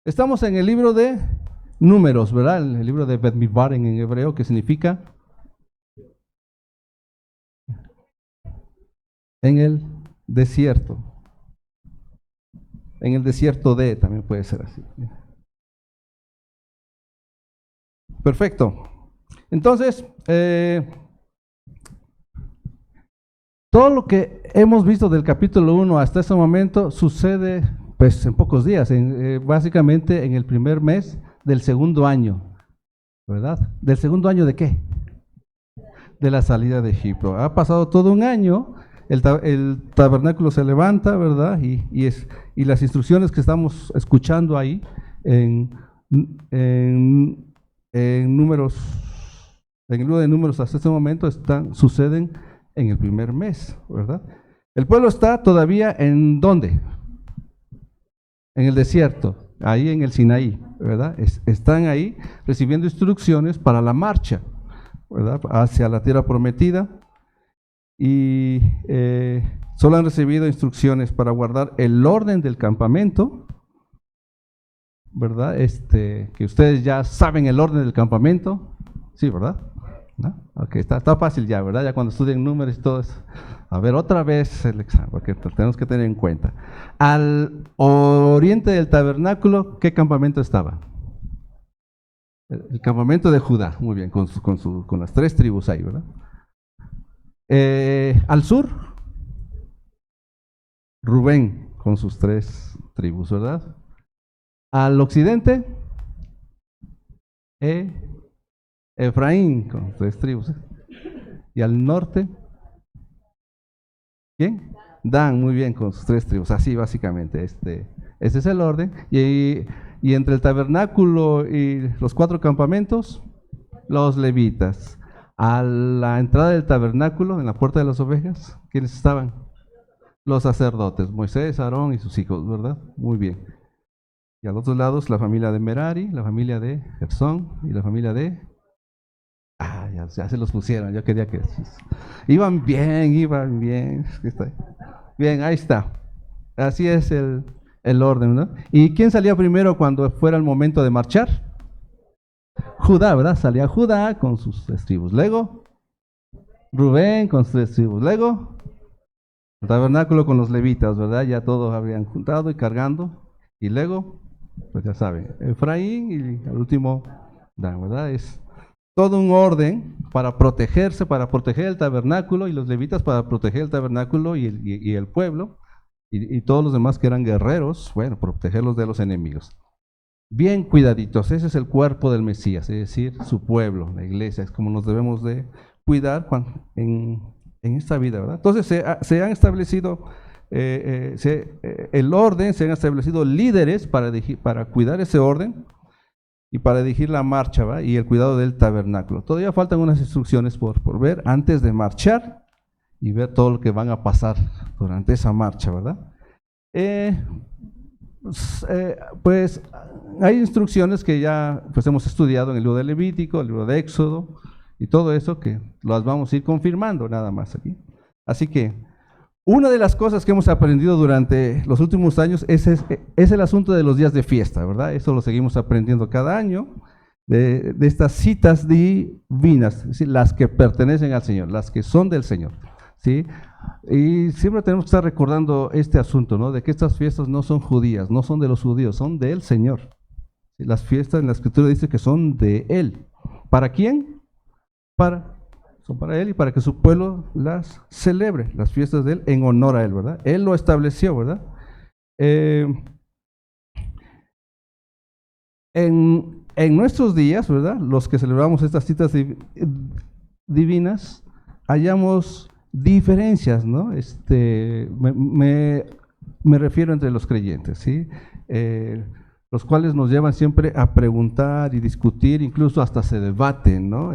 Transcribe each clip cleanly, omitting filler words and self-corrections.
Estamos en el libro de Números, ¿verdad? El libro de Bamidbar en hebreo, que significa en el desierto. En el desierto de, también puede ser así. Perfecto. Entonces, todo lo que hemos visto del capítulo 1 hasta este momento sucede pues en pocos días, básicamente en el primer mes del segundo año, ¿verdad? ¿Del segundo año de qué? De la salida de Egipto. Ha pasado todo un año, el tabernáculo se levanta, ¿verdad? Y las instrucciones que estamos escuchando ahí en números, en el libro de Números hasta este momento suceden en el primer mes, ¿verdad? El pueblo está todavía ¿en dónde? En el desierto, ahí en el Sinaí, ¿verdad? Están ahí recibiendo instrucciones para la marcha, ¿verdad? Hacia la tierra prometida, y solo han recibido instrucciones para guardar el orden del campamento, ¿verdad? Que ustedes ya saben el orden del campamento, sí, ¿verdad? ¿No? Ok, está fácil ya, ¿verdad? Ya cuando estudian números y todo eso. A ver, otra vez el examen, porque tenemos que tener en cuenta. Al oriente del tabernáculo, ¿qué campamento estaba? El campamento de Judá, muy bien, con las 3 tribus ahí, ¿verdad? Al sur, Rubén, con sus 3 tribus, ¿verdad? Al occidente, Efraín, con 3 tribus. Y al norte, ¿quién? Dan, muy bien, con sus 3 tribus. Así básicamente, este es el orden. Y entre el tabernáculo y los 4 campamentos, los levitas. A la entrada del tabernáculo, en la puerta de las ovejas, ¿quiénes estaban? Los sacerdotes, Moisés, Aarón y sus hijos, ¿verdad? Muy bien. Y a los otros lados, la familia de Merari, la familia de Gersón y la familia de... ya se los pusieron, yo quería que... Iban bien. Bien, ahí está. Así es el orden, ¿no? ¿Y quién salía primero cuando fuera el momento de marchar? Judá, ¿verdad? Salía Judá con sus 3 tribus. Luego, Rubén con sus 3 tribus. Luego, el tabernáculo con los levitas, ¿verdad? Ya todos habrían juntado y cargando. Y luego, pues ya saben, Efraín y al último Dan, ¿verdad? Es todo un orden para protegerse, para proteger el tabernáculo, y los levitas para proteger el tabernáculo y el pueblo, y todos los demás que eran guerreros, bueno, protegerlos de los enemigos. Bien cuidaditos, ese es el cuerpo del Mesías, es decir, su pueblo, la iglesia, es como nos debemos de cuidar en esta vida, ¿verdad? Entonces se han establecido el orden, se han establecido líderes para cuidar ese orden y para dirigir la marcha, ¿va? Y el cuidado del tabernáculo. Todavía faltan unas instrucciones por ver antes de marchar y ver todo lo que van a pasar durante esa marcha, ¿verdad? Pues hay instrucciones que ya pues hemos estudiado en el libro de Levítico, el libro de Éxodo y todo eso, que las vamos a ir confirmando nada más aquí. Así que una de las cosas que hemos aprendido durante los últimos años es el asunto de los días de fiesta, ¿verdad? Eso lo seguimos aprendiendo cada año, de estas citas divinas, es decir, las que pertenecen al Señor, las que son del Señor, ¿sí? Y siempre tenemos que estar recordando este asunto, ¿no? De que estas fiestas no son judías, no son de los judíos, son del Señor. Las fiestas en la Escritura dice que son de Él. ¿Para quién? Son para Él y para que su pueblo las celebre, las fiestas de Él, en honor a Él, ¿verdad? Él lo estableció, ¿verdad? En nuestros días, ¿verdad? Los que celebramos estas citas divinas, hallamos diferencias, ¿no? Me refiero entre los creyentes, ¿sí? Los cuales nos llevan siempre a preguntar y discutir, incluso hasta se debaten, ¿no?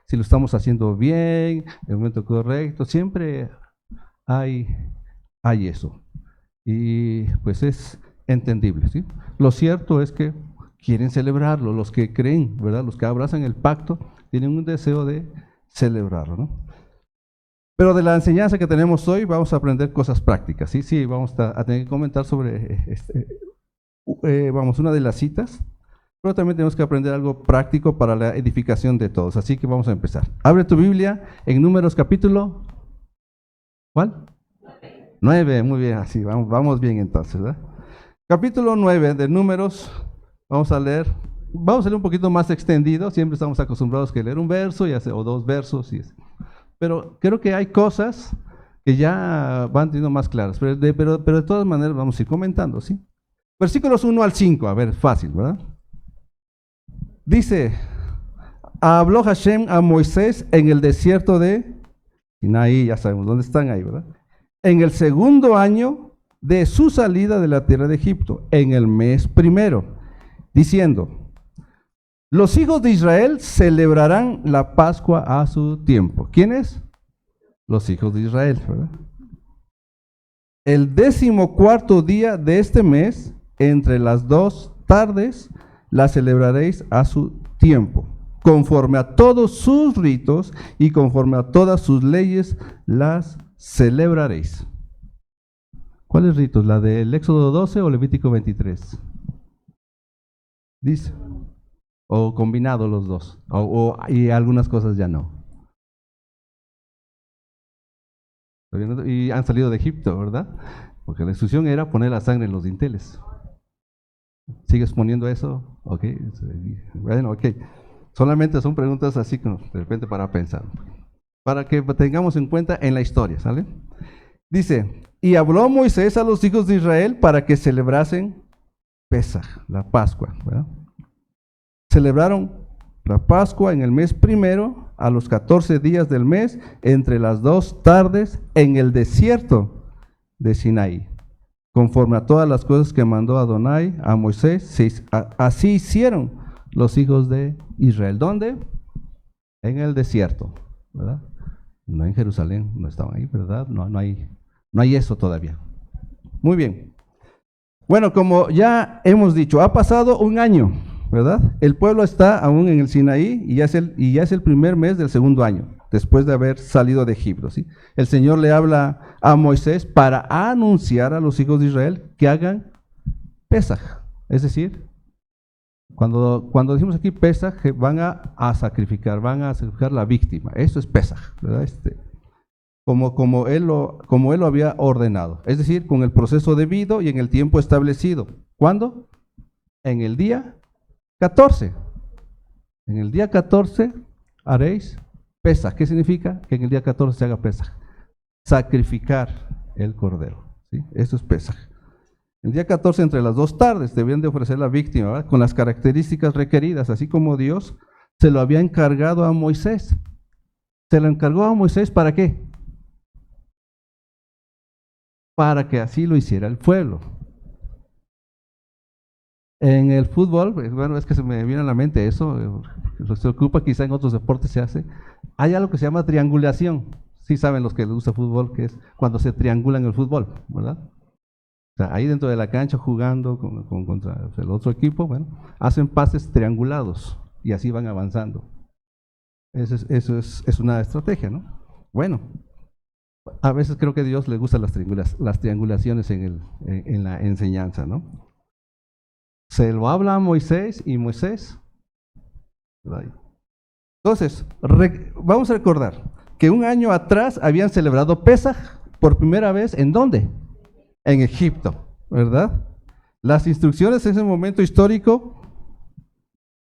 Si lo estamos haciendo bien, en el momento correcto, siempre hay eso. Y pues es entendible, ¿sí? Lo cierto es que quieren celebrarlo, los que creen, ¿verdad? Los que abrazan el pacto tienen un deseo de celebrarlo, ¿no? Pero de la enseñanza que tenemos hoy vamos a aprender cosas prácticas, ¿sí? Sí, vamos a tener que comentar sobre una de las citas, pero también tenemos que aprender algo práctico para la edificación de todos. Así que vamos a empezar. Abre tu Biblia en Números capítulo, ¿cuál? 9, muy bien, así, vamos bien entonces, ¿verdad? Capítulo 9 de Números, vamos a leer un poquito más extendido, siempre estamos acostumbrados a leer un verso o dos versos, pero creo que hay cosas que ya van teniendo más claras, pero de todas maneras vamos a ir comentando, ¿sí? Versículos 1 al 5, a ver, fácil, ¿verdad? Dice, habló Hashem a Moisés en el desierto de Sinaí, ya sabemos dónde están ahí, ¿verdad? En el segundo año de su salida de la tierra de Egipto, en el mes primero, diciendo, los hijos de Israel celebrarán la Pascua a su tiempo. ¿Quiénes? Los hijos de Israel, ¿verdad? El 14º día de este mes, entre las 2 tardes, la celebraréis a su tiempo. Conforme a todos sus ritos y conforme a todas sus leyes, las celebraréis. ¿Cuáles ritos? ¿La del Éxodo 12 o Levítico 23? Dice. O combinado los dos. Y algunas cosas ya no. Y han salido de Egipto, ¿verdad? Porque la instrucción era poner la sangre en los dinteles. ¿Sigues poniendo eso? Ok. Bueno, ok. Solamente son preguntas así, de repente para pensar. Para que tengamos en cuenta en la historia, ¿sale? Dice, y habló Moisés a los hijos de Israel para que celebrasen Pesaj, la Pascua, ¿verdad? Celebraron la Pascua en el mes primero, a los 14 días del mes, entre las 2 tardes, en el desierto de Sinaí, conforme a todas las cosas que mandó Adonai a Moisés. Así hicieron los hijos de Israel. ¿Dónde? En el desierto, ¿verdad? No en Jerusalén, no estaban ahí, ¿verdad? No hay eso todavía. Muy bien. Bueno, como ya hemos dicho, ha pasado un año, ¿verdad? El pueblo está aún en el Sinaí y ya es el primer mes del segundo año, después de haber salido de Egipto, ¿sí? El Señor le habla a Moisés para anunciar a los hijos de Israel que hagan Pesaj, es decir, cuando decimos aquí Pesaj, van a sacrificar la víctima. Esto es Pesaj, ¿verdad? Como él lo había ordenado, es decir, con el proceso debido y en el tiempo establecido. ¿Cuándo? En el día 14. En el día 14 haréis Pesaj. ¿Qué significa? Que en el día 14 se haga Pesaj. Sacrificar el cordero, ¿sí? Esto es Pesaj. El día 14, entre las 2 tardes, debían de ofrecer la víctima, ¿verdad? Con las características requeridas, así como Dios se lo había encargado a Moisés. Se lo encargó a Moisés, ¿para qué? Para que así lo hiciera el pueblo. En el fútbol, bueno, es que se me viene a la mente eso, se ocupa, quizá en otros deportes se hace. Hay algo que se llama triangulación. Sí saben los que les gusta fútbol, que es cuando se triangulan el fútbol, ¿verdad? O sea, ahí dentro de la cancha jugando contra el otro equipo, bueno, hacen pases triangulados y así van avanzando. Eso es una estrategia, ¿no? Bueno, a veces creo que a Dios le gustan las triangulaciones en la enseñanza, ¿no? Se lo habla a Moisés y Moisés. Entonces, vamos a recordar que un año atrás habían celebrado Pesaj por primera vez, ¿en dónde? En Egipto, ¿verdad? Las instrucciones en ese momento histórico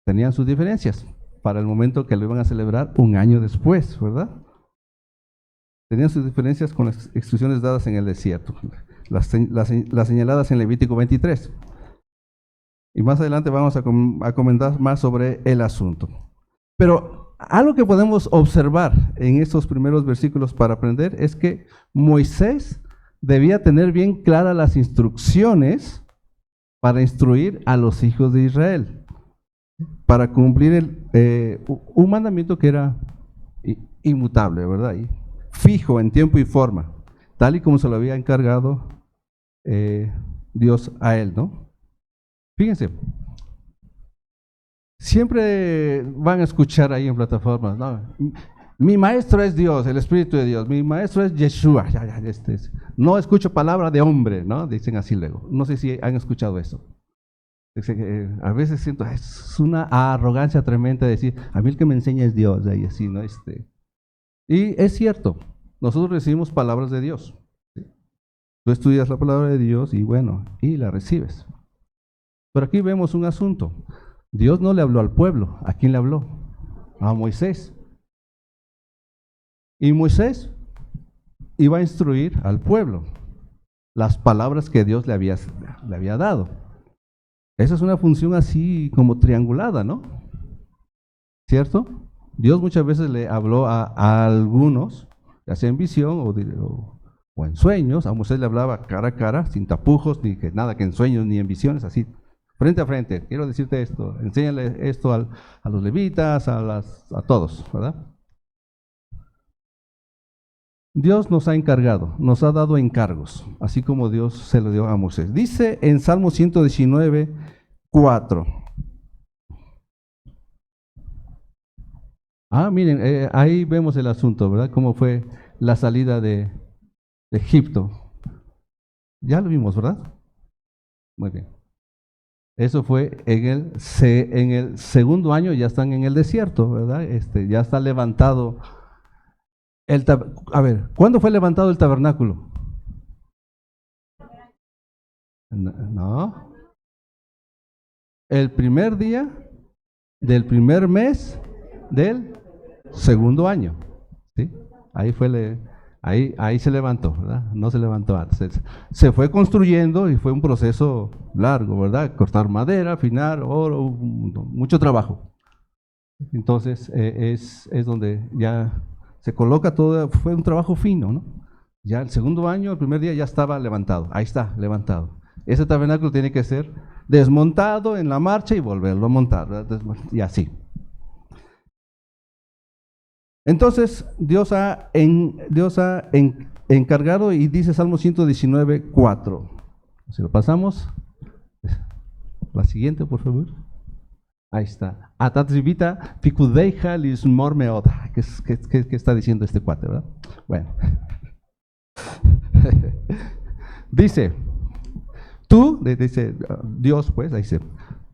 tenían sus diferencias para el momento que lo iban a celebrar un año después, ¿verdad? Tenían sus diferencias con las instrucciones dadas en el desierto, las señaladas en Levítico 23. Y más adelante vamos a comentar más sobre el asunto. Pero algo que podemos observar en estos primeros versículos para aprender es que Moisés debía tener bien claras las instrucciones para instruir a los hijos de Israel, para cumplir un mandamiento que era inmutable, ¿verdad? Y fijo en tiempo y forma, tal y como se lo había encargado Dios a él, ¿no? Fíjense, siempre van a escuchar ahí en plataformas, ¿no? Mi maestro es Dios, el Espíritu de Dios, mi maestro es Yeshua. No escucho palabra de hombre, ¿no? Dicen así luego. No sé si han escuchado eso. A veces siento, es una arrogancia tremenda decir, a mí el que me enseña es Dios, y así, ¿no? Y es cierto, nosotros recibimos palabras de Dios. ¿Sí? Tú estudias la palabra de Dios y bueno, y la recibes. Pero aquí vemos un asunto. Dios no le habló al pueblo. ¿A quién le habló? A Moisés. Y Moisés iba a instruir al pueblo las palabras que Dios le había dado. Esa es una función así como triangulada, ¿no? ¿Cierto? Dios muchas veces le habló a algunos, ya sea en visión o en sueños. A Moisés le hablaba cara a cara, sin tapujos, ni que nada, que en sueños ni en visiones, así, frente a frente. Quiero decirte esto, enséñale esto a los levitas, a todos, ¿verdad? Dios nos ha encargado, nos ha dado encargos, así como Dios se lo dio a Moisés. Dice en Salmo 119, 4. Miren, ahí vemos el asunto, ¿verdad? Cómo fue la salida de Egipto. Ya lo vimos, ¿verdad? Muy bien. Eso fue en el segundo año, ya están en el desierto, ¿verdad? Ya está levantado. A ver, ¿cuándo fue levantado el tabernáculo? No. El primer día del primer mes del segundo año. ¿Sí? Ahí se levantó, ¿verdad? No se levantó antes. Se fue construyendo y fue un proceso largo, ¿verdad? Cortar madera, afinar, oro, mucho trabajo. Entonces es donde ya se coloca todo, fue un trabajo fino, ¿no? Ya el segundo año, el primer día ya estaba levantado, ahí está, levantado. Ese tabernáculo tiene que ser desmontado en la marcha y volverlo a montar, ¿verdad? Y así. Entonces, Dios ha encargado, y dice Salmo 119, 4. Si lo pasamos, la siguiente, por favor. Ahí está. Atatribita picudeja lismormeot. ¿Qué está diciendo este cuate, verdad? Bueno. Dice, dice Dios, pues, dice,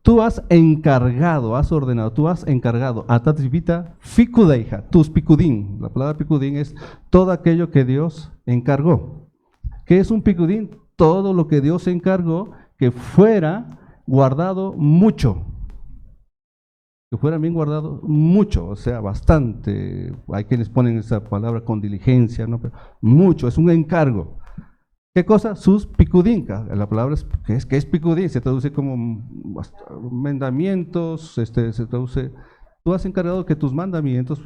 tú has encargado, has ordenado, tú has encargado, atatribita ficudeja, tus picudín. La palabra picudín es todo aquello que Dios encargó. ¿Qué es un picudín? Todo lo que Dios encargó que fuera guardado mucho. Que fuera bien guardado mucho, o sea, bastante. Hay quienes ponen esa palabra con diligencia, ¿no? Pero mucho, es un encargo. ¿Qué cosa? Sus picudín. La palabra ¿qué es picudín? Se traduce como mandamientos, se traduce. Tú has encargado que tus mandamientos,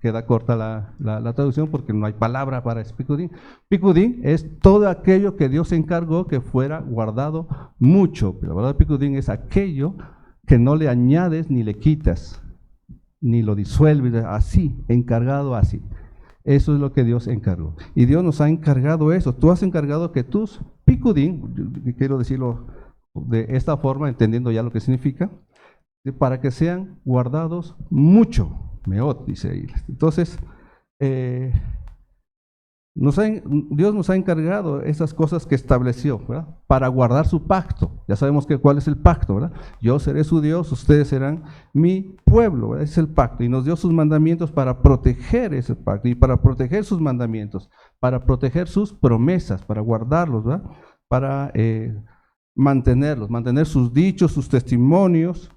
queda corta la traducción porque no hay palabra para ese picudín. Picudín es todo aquello que Dios encargó que fuera guardado mucho. La palabra picudín es aquello que no le añades ni le quitas, ni lo disuelves, así, encargado así. Eso es lo que Dios encargó. Y Dios nos ha encargado eso. Tú has encargado que tus picudín, quiero decirlo de esta forma, entendiendo ya lo que significa, para que sean guardados mucho. Meot, dice ahí. Entonces, Dios nos ha encargado esas cosas que estableció, ¿verdad? Para guardar su pacto. Ya sabemos cuál es el pacto, ¿verdad? Yo seré su Dios, ustedes serán mi pueblo, ¿verdad? Ese es el pacto. Y nos dio sus mandamientos para proteger ese pacto y para proteger sus mandamientos, para proteger sus promesas, para guardarlos, ¿verdad? Para mantenerlos, mantener sus dichos, sus testimonios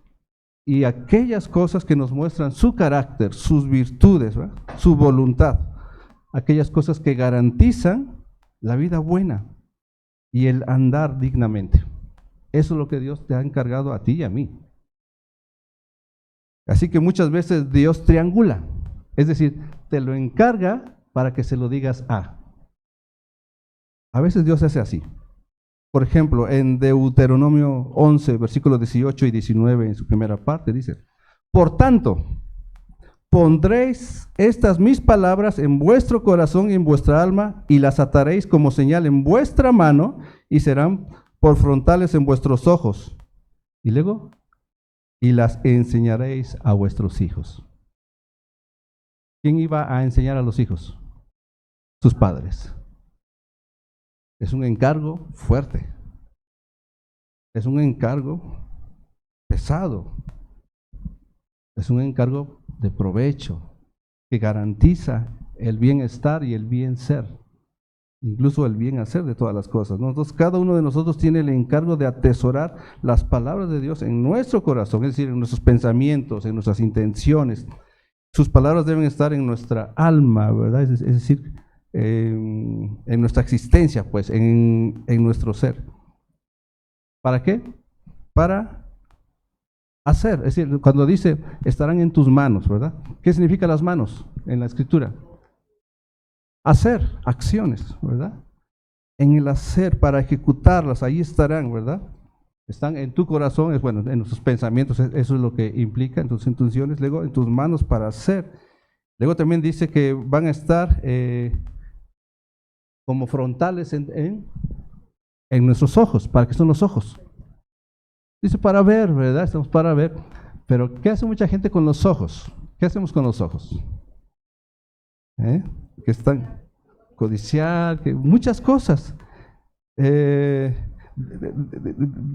y aquellas cosas que nos muestran su carácter, sus virtudes, ¿verdad? Su voluntad. Aquellas cosas que garantizan la vida buena y el andar dignamente. Eso es lo que Dios te ha encargado a ti y a mí. Así que muchas veces Dios triangula, es decir, te lo encarga para que se lo digas a. A veces Dios hace así. Por ejemplo, en Deuteronomio 11, versículos 18 y 19, en su primera parte, dice, por tanto, pondréis estas mis palabras en vuestro corazón y en vuestra alma, y las ataréis como señal en vuestra mano, y serán por frontales en vuestros ojos. Y luego, y las enseñaréis a vuestros hijos. ¿Quién iba a enseñar a los hijos? Sus padres. Es un encargo fuerte. Es un encargo gozado. Es un encargo de provecho que garantiza el bienestar y el bien ser, incluso el bien hacer de todas las cosas, ¿no? Entonces, cada uno de nosotros tiene el encargo de atesorar las palabras de Dios en nuestro corazón, es decir, en nuestros pensamientos, en nuestras intenciones. Sus palabras deben estar en nuestra alma, ¿verdad? Es decir, en nuestra existencia, pues, en nuestro ser. ¿Para qué? Para hacer, es decir, cuando dice, estarán en tus manos, ¿verdad? ¿Qué significa las manos en la Escritura? Hacer acciones, ¿verdad? En el hacer, para ejecutarlas, ahí estarán, ¿verdad? Están en tu corazón, es bueno, en tus pensamientos, eso es lo que implica, en tus intenciones, luego en tus manos para hacer. Luego también dice que van a estar como frontales en nuestros ojos. ¿Para qué son los ojos? Dice para ver, ¿verdad? Estamos para ver. Pero ¿qué hace mucha gente con los ojos? ¿Qué hacemos con los ojos? Que están codiciar, que muchas cosas.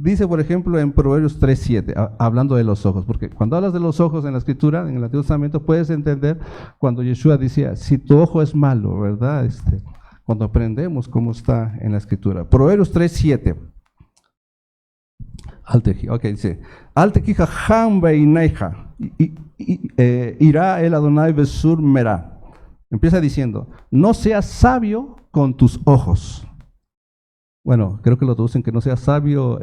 Dice, por ejemplo, en Proverbios 3:7, hablando de los ojos, porque cuando hablas de los ojos en la Escritura, en el Antiguo Testamento, puedes entender cuando Yeshua decía, si tu ojo es malo, ¿verdad? Cuando aprendemos cómo está en la Escritura. Proverbios 3:7. Dice, Alteji jajam beineja, irá el Adonai besur merá. Empieza diciendo, no seas sabio con tus ojos. Bueno, creo que lo traducen que no seas sabio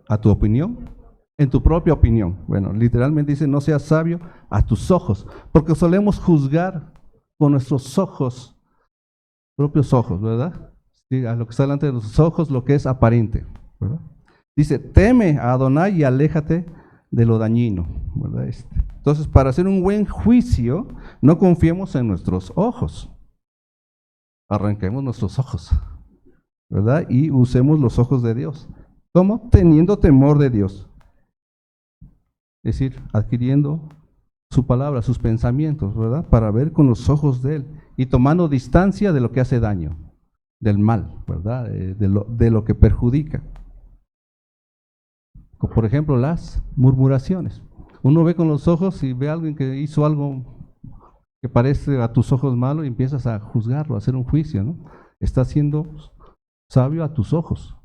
a tu opinión, en tu propia opinión. Bueno, literalmente dice, no seas sabio a tus ojos, porque solemos juzgar con nuestros ojos, propios ojos, ¿verdad? Sí, a lo que está delante de nuestros ojos, lo que es aparente, ¿verdad? Dice, teme a Adonai y aléjate de lo dañino, ¿verdad? Entonces, para hacer un buen juicio, no confiemos en nuestros ojos. Arranquemos nuestros ojos, ¿verdad? Y usemos los ojos de Dios. ¿Cómo? Teniendo temor de Dios. Es decir, adquiriendo su palabra, sus pensamientos, ¿verdad? Para ver con los ojos de Él y tomando distancia de lo que hace daño, del mal, ¿verdad? De lo que perjudica. Por ejemplo, las murmuraciones. Uno ve con los ojos y ve a alguien que hizo algo que parece a tus ojos malo y empiezas a juzgarlo, a hacer un juicio, ¿no? Estás siendo sabio a tus ojos,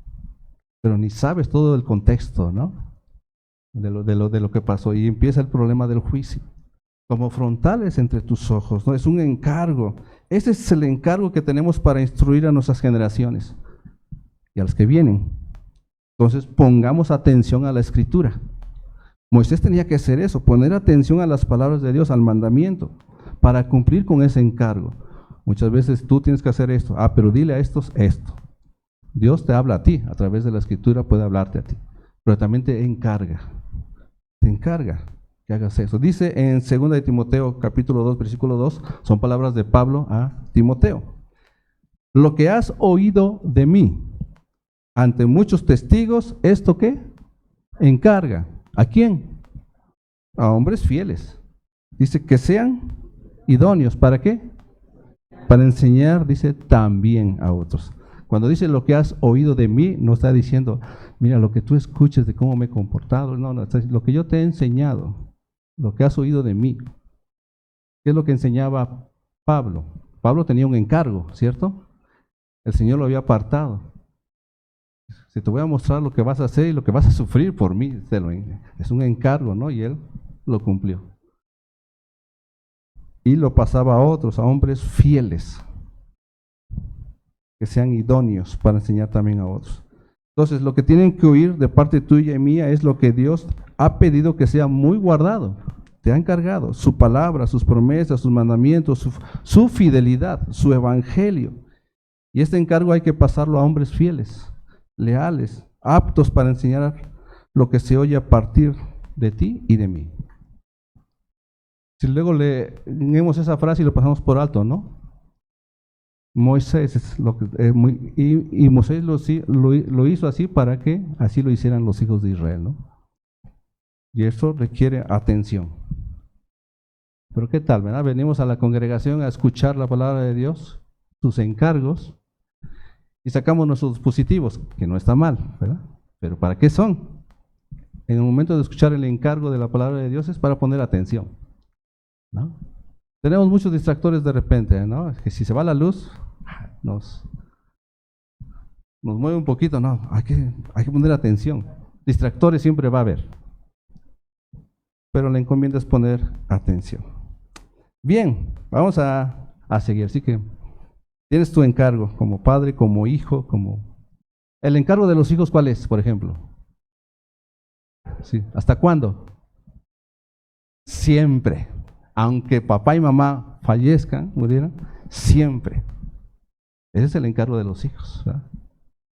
pero ni sabes todo el contexto, ¿no? De lo que pasó, y empieza el problema del juicio. Como frontales entre tus ojos, ¿no? Es un encargo. Ese es el encargo que tenemos para instruir a nuestras generaciones y a los que vienen. Entonces pongamos atención a la Escritura. Moisés tenía que hacer eso, poner atención a las palabras de Dios, al mandamiento, para cumplir con ese encargo. Muchas veces tú tienes que hacer esto, pero dile a estos esto. Dios te habla a ti, a través de la Escritura puede hablarte a ti, pero también te encarga que hagas eso. Dice en 2 de Timoteo, capítulo 2, versículo 2, son palabras de Pablo a Timoteo. Lo que has oído de mí ante muchos testigos, ¿esto qué? Encarga. ¿A quién? A hombres fieles. Dice que sean idóneos. ¿Para qué? Para enseñar, dice, también a otros. Cuando dice lo que has oído de mí, no está diciendo, mira, lo que tú escuches de cómo me he comportado. No, está diciendo, lo que yo te he enseñado, lo que has oído de mí. ¿Qué es lo que enseñaba Pablo? Pablo tenía un encargo, ¿cierto? El Señor lo había apartado. Si te voy a mostrar lo que vas a hacer y lo que vas a sufrir por mí, es un encargo, ¿no? Y él lo cumplió. Y lo pasaba a otros, a hombres fieles, que sean idóneos para enseñar también a otros. Entonces, lo que tienen que oír de parte tuya y mía es lo que Dios ha pedido que sea muy guardado. Te ha encargado su palabra, sus promesas, sus mandamientos, su fidelidad, su evangelio. Y este encargo hay que pasarlo a hombres fieles, leales, aptos para enseñar lo que se oye a partir de ti y de mí. Si luego leemos esa frase y lo pasamos por alto, ¿no? Moisés es lo que y Moisés lo hizo así para que así lo hicieran los hijos de Israel, ¿no? Y eso requiere atención. Pero ¿qué tal, verdad? Venimos a la congregación a escuchar la palabra de Dios, sus encargos, y sacamos nuestros dispositivos, que no está mal, ¿verdad? Pero ¿para qué son? en el momento de escuchar el encargo de la palabra de Dios es para poner atención, ¿no? Tenemos muchos distractores de repente, ¿no? Es que si se va la luz, nos mueve un poquito, no, hay que poner atención. Distractores siempre va a haber, pero la encomienda es poner atención. Bien, vamos a seguir, así que tienes tu encargo como padre, como hijo, como... ¿El encargo de los hijos cuál es, por ejemplo? Sí. ¿Hasta cuándo? Siempre. Aunque papá y mamá fallezcan, murieran, siempre. Ese es el encargo de los hijos, ¿verdad?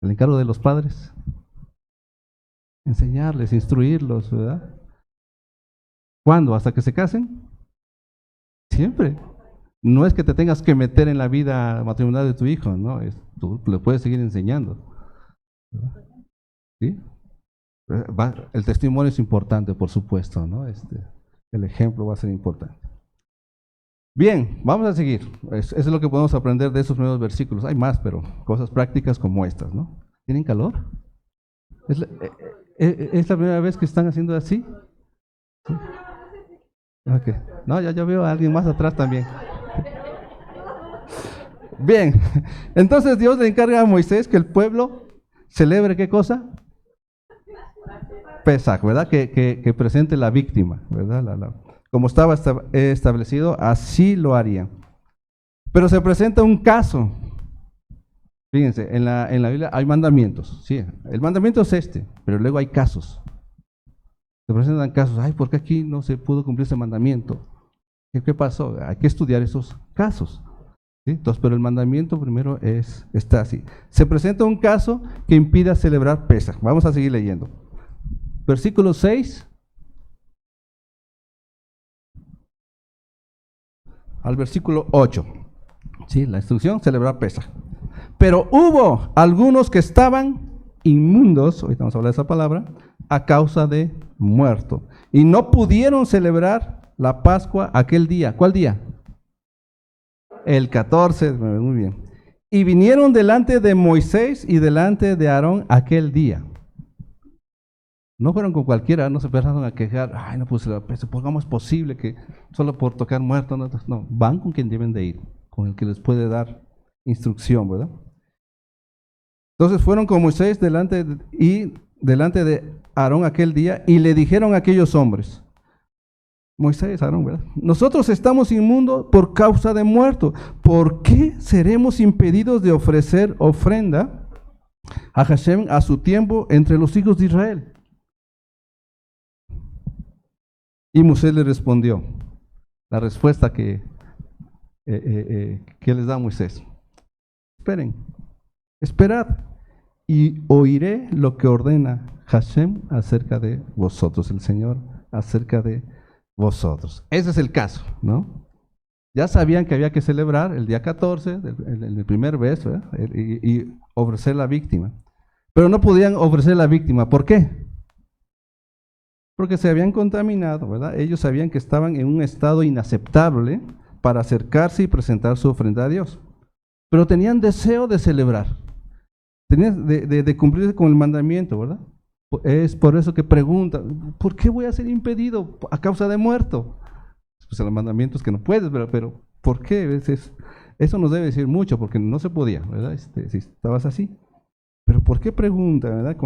El encargo de los padres. Enseñarles, instruirlos, ¿verdad? ¿Cuándo? ¿Hasta que se casen? Siempre. No es que te tengas que meter en la vida matrimonial de tu hijo, no, tú le puedes seguir enseñando. ¿Sí? El testimonio es importante, por supuesto, ¿no? El ejemplo va a ser importante. Bien, vamos a seguir. Eso es lo que podemos aprender de esos primeros versículos. Hay más, pero cosas prácticas como estas, ¿no? ¿Tienen calor? ¿Es la primera vez que están haciendo así? ¿Sí? Okay. No, ya veo a alguien más atrás también. Bien, entonces Dios le encarga a Moisés que el pueblo celebre ¿qué cosa? Pesaj, ¿verdad? Que presente la víctima, ¿verdad? Como estaba establecido, así lo harían. Pero se presenta un caso. Fíjense, en la Biblia hay mandamientos, sí, el mandamiento es pero luego hay casos. Se presentan casos, ¿por qué aquí no se pudo cumplir ese mandamiento? ¿Qué pasó? Hay que estudiar esos casos. ¿Sí? Entonces, pero el mandamiento primero está así. Se presenta un caso que impida celebrar Pesaj. Vamos a seguir leyendo. Versículo 6 al versículo 8. Sí, la instrucción, celebrar Pesaj. Pero hubo algunos que estaban inmundos, ahorita vamos a hablar de esa palabra, a causa de muerto. Y no pudieron celebrar la Pascua aquel día. ¿Cuál día? El 14, muy bien. Y vinieron delante de Moisés y delante de Aarón aquel día. No fueron con cualquiera, no se empezaron a quejar, no puse la Pascua, ¿cómo es posible que solo por tocar muerto? No, van con quien deben de ir, con el que les puede dar instrucción, ¿verdad? Entonces fueron con Moisés delante de Aarón aquel día y le dijeron a aquellos hombres, Moisés, Aarón, ¿verdad? Nosotros estamos inmundos por causa de muerto. ¿Por qué seremos impedidos de ofrecer ofrenda a Hashem a su tiempo entre los hijos de Israel? Y Moisés le respondió, la respuesta que les da Moisés. Esperen, esperad y oiré lo que ordena Hashem acerca de vosotros, el Señor acerca de vosotros. Ese es el caso, ¿no? Ya sabían que había que celebrar el día 14, el primer mes, ¿verdad? Y ofrecer la víctima. Pero no podían ofrecer la víctima. ¿Por qué? Porque se habían contaminado, ¿verdad? Ellos sabían que estaban en un estado inaceptable para acercarse y presentar su ofrenda a Dios. Pero tenían deseo de celebrar. Tenían de cumplir con el mandamiento, ¿verdad? Es por eso que preguntan, ¿por qué voy a ser impedido a causa de muerto? Pues el mandamiento es que no puedes, pero ¿por qué? Eso nos debe decir mucho, porque no se podía, ¿verdad? Si estabas así. Pero ¿por qué preguntan, verdad?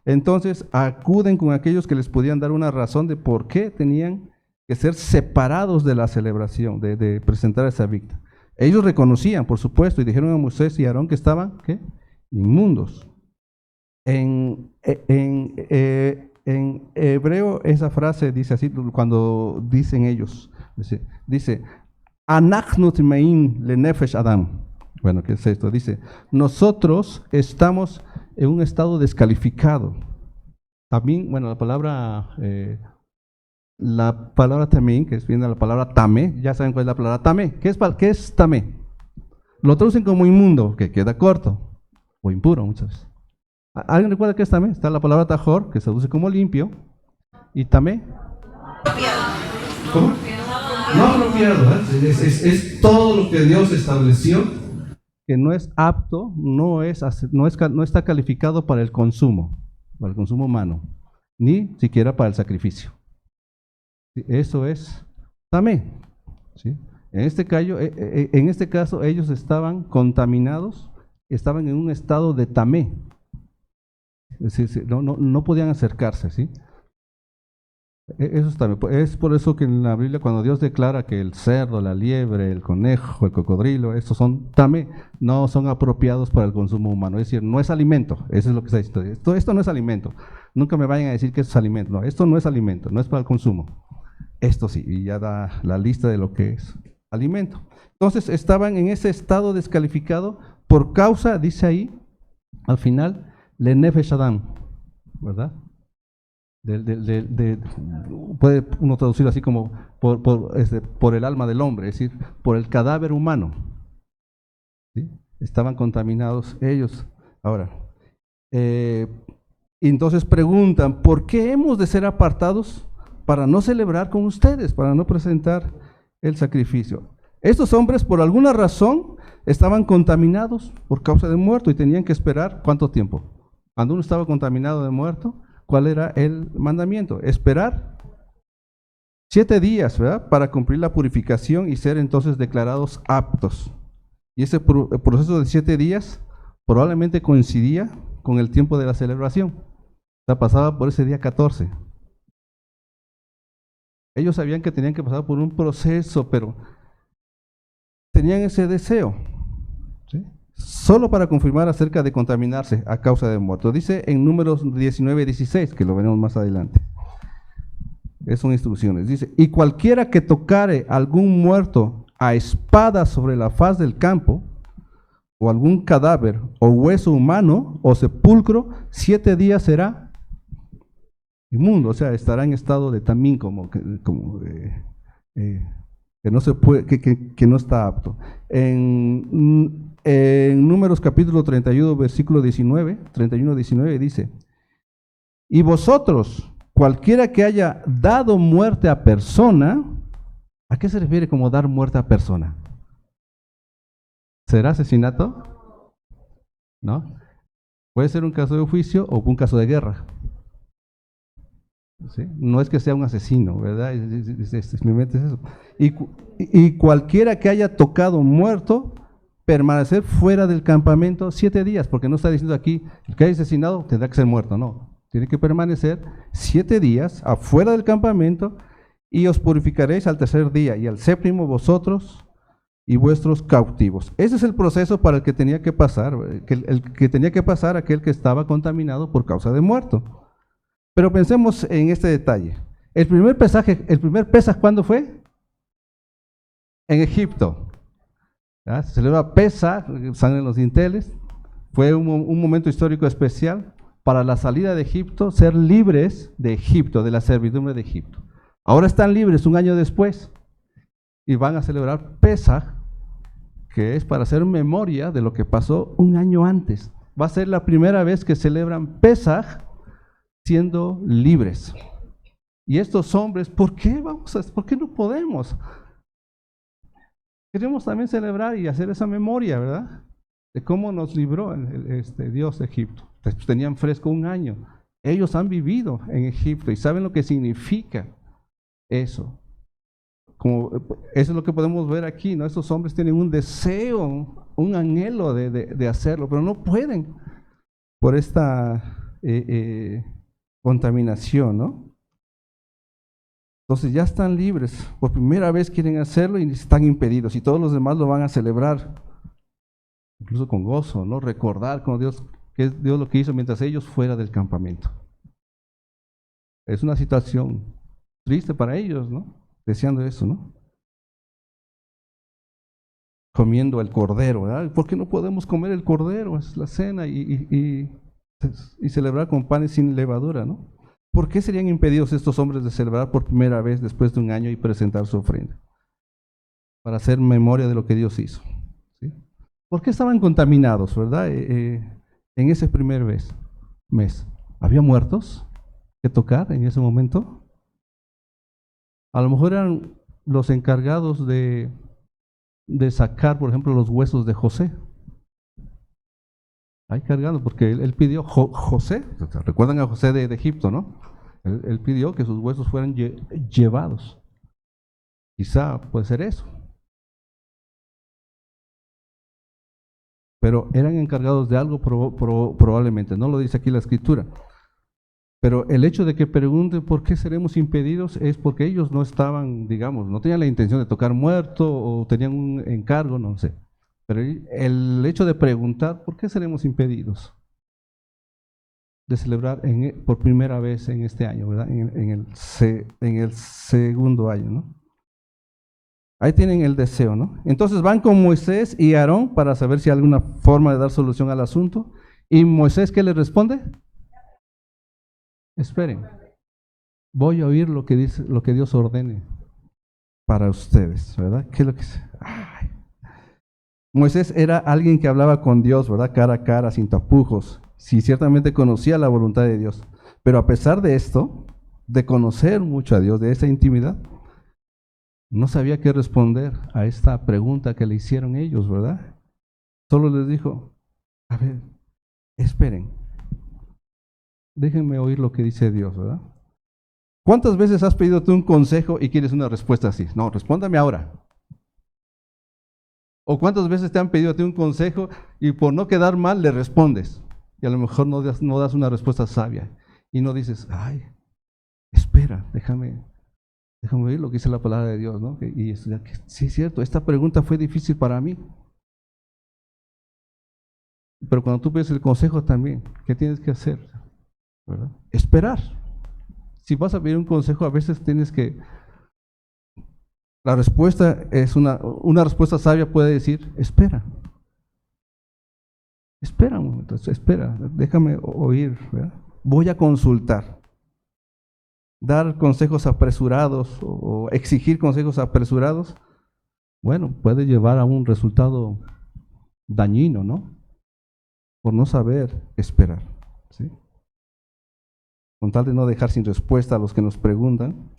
Entonces acuden con aquellos que les podían dar una razón de por qué tenían que ser separados de la celebración, de presentar esa víctima. Ellos reconocían, por supuesto, y dijeron a Moisés y a Aarón que estaban, ¿qué? Inmundos. En hebreo esa frase dice así, cuando dicen ellos, dice, Anachnu tmein lenefesh Adam. Bueno, ¿qué es esto? Dice, nosotros estamos en un estado descalificado. También, bueno, la palabra tamén, que viene de la palabra tamé, ya saben cuál es la palabra tamé. ¿Qué es tamé? Lo traducen como inmundo, que queda corto, o impuro muchas veces. ¿Alguien recuerda qué es tamé? Está la palabra tajor, que se traduce como limpio, y tamé. ¿Cómo? No apropiado, es todo lo que Dios estableció que no es apto, no está calificado para el consumo humano. ni siquiera para el sacrificio. Eso es tamé. ¿Sí? En este caso ellos estaban contaminados, estaban en un estado de tamé. Es decir, no podían acercarse, ¿sí? Eso está bien. Es por eso que en la Biblia cuando Dios declara que el cerdo, la liebre, el conejo, el cocodrilo, estos son tamé, no son apropiados para el consumo humano. Es decir, no es alimento. Eso es lo que está diciendo. Esto no es alimento. Nunca me vayan a decir que esto es alimento. No, esto no es alimento, no es para el consumo. Esto sí, y ya da la lista de lo que es alimento. Entonces estaban en ese estado descalificado por causa, dice ahí, al final, le nefesh Adam, ¿verdad? Puede uno traducirlo así como por el alma del hombre, es decir, por el cadáver humano. ¿Sí? Estaban contaminados ellos. Ahora, entonces preguntan, ¿por qué hemos de ser apartados para no celebrar con ustedes, para no presentar el sacrificio? Estos hombres, por alguna razón, estaban contaminados por causa de muerto y tenían que esperar ¿cuánto tiempo? Cuando uno estaba contaminado de muerto, ¿cuál era el mandamiento? Esperar 7 días, ¿verdad? Para cumplir la purificación y ser entonces declarados aptos. Y ese proceso de 7 días probablemente coincidía con el tiempo de la celebración. O sea, pasaba por ese día 14. Ellos sabían que tenían que pasar por un proceso, pero tenían ese deseo, ¿sí? Solo para confirmar acerca de contaminarse a causa de muerto. Dice en Números 19:16, que lo veremos más adelante. Son instrucciones. Dice, y cualquiera que tocare algún muerto a espada sobre la faz del campo, o algún cadáver, o hueso humano, o sepulcro, 7 días será inmundo, o sea, estará en estado de tamín, que no se puede, que no está apto. En Números capítulo 31, versículo 31-19 dice, y vosotros, cualquiera que haya dado muerte a persona, ¿a qué se refiere como dar muerte a persona? ¿Será asesinato? ¿No? Puede ser un caso de juicio o un caso de guerra. ¿Sí? No es que sea un asesino, ¿verdad? Simplemente es eso. Y cualquiera que haya tocado muerto, permanecer fuera del campamento 7 días, porque no está diciendo aquí, el que haya asesinado tendrá que ser muerto, no. Tiene que permanecer 7 días afuera del campamento y os purificaréis al 3er día y al 7º vosotros y vuestros cautivos. Ese es el proceso para el que tenía que pasar, el que tenía que pasar aquel que estaba contaminado por causa de muerto. Pero pensemos en este detalle. El primer Pesaj, ¿cuándo fue? En Egipto. ¿Ya? Se celebra Pesaj, sangre en los dinteles. Fue un momento histórico especial para la salida de Egipto, ser libres de Egipto, de la servidumbre de Egipto. Ahora están libres un año después y van a celebrar Pesaj, que es para hacer memoria de lo que pasó un año antes. Va a ser la primera vez que celebran Pesaj siendo libres. Y estos hombres, ¿por qué no podemos? Queremos también celebrar y hacer esa memoria, ¿verdad? De cómo nos libró Dios de Egipto. Pues tenían fresco un año. Ellos han vivido en Egipto y saben lo que significa eso. Eso es lo que podemos ver aquí, ¿no? Estos hombres tienen un deseo, un anhelo de hacerlo, pero no pueden por esta contaminación, ¿no? Entonces ya están libres, por primera vez quieren hacerlo y están impedidos, y todos los demás lo van a celebrar, incluso con gozo, ¿no? Recordar con Dios que es Dios lo que hizo mientras ellos fuera del campamento. Es una situación triste para ellos, ¿no? Deseando eso, ¿no? Comiendo el cordero, ¿verdad? ¿Por qué no podemos comer el cordero? Es la cena y celebrar con panes sin levadura, ¿no? ¿Por qué serían impedidos estos hombres de celebrar por primera vez después de un año y presentar su ofrenda? Para hacer memoria de lo que Dios hizo, ¿sí? ¿Por qué estaban contaminados, verdad? En ese primer mes. ¿Había muertos que tocar en ese momento? A lo mejor eran los encargados de sacar, por ejemplo, los huesos de José. Ahí cargando, porque él pidió José, recuerdan a José de Egipto, ¿no? Él pidió que sus huesos fueran llevados. Quizá puede ser eso. Pero eran encargados de algo probablemente, no lo dice aquí la escritura. Pero el hecho de que pregunten por qué seremos impedidos es porque ellos no estaban, digamos, no tenían la intención de tocar muerto o tenían un encargo, no sé. Pero el hecho de preguntar por qué seremos impedidos de celebrar por primera vez en este año, ¿verdad? En el segundo año, ¿no? Ahí tienen el deseo, ¿no? Entonces van con Moisés y Aarón para saber si hay alguna forma de dar solución al asunto. ¿Y Moisés qué le responde? Esperen, voy a oír lo que dice, lo que Dios ordene para ustedes, ¿verdad? ¿Qué es lo que dice? Ay. Moisés era alguien que hablaba con Dios, ¿verdad? Cara a cara, sin tapujos. Sí, ciertamente conocía la voluntad de Dios. Pero a pesar de esto, de conocer mucho a Dios, de esa intimidad, no sabía qué responder a esta pregunta que le hicieron ellos, ¿verdad? Solo les dijo, a ver, esperen, déjenme oír lo que dice Dios, ¿verdad? ¿Cuántas veces has pedido tú un consejo y quieres una respuesta así? No, respóndame ahora. ¿O cuántas veces te han pedido a ti un consejo y por no quedar mal le respondes? Y a lo mejor no das una respuesta sabia. Y no dices, ay, espera, déjame oír lo que dice la palabra de Dios, ¿no? Y sí, es cierto, esta pregunta fue difícil para mí. Pero cuando tú pides el consejo también, ¿qué tienes que hacer? ¿Verdad? Esperar. Si vas a pedir un consejo, a veces tienes que... La respuesta es una respuesta sabia puede decir, espera. Espera un momento, espera, déjame oír, ¿verdad? Voy a consultar. Dar consejos apresurados o exigir consejos apresurados, bueno, puede llevar a un resultado dañino, ¿no? Por no saber esperar, ¿sí? Con tal de no dejar sin respuesta a los que nos preguntan.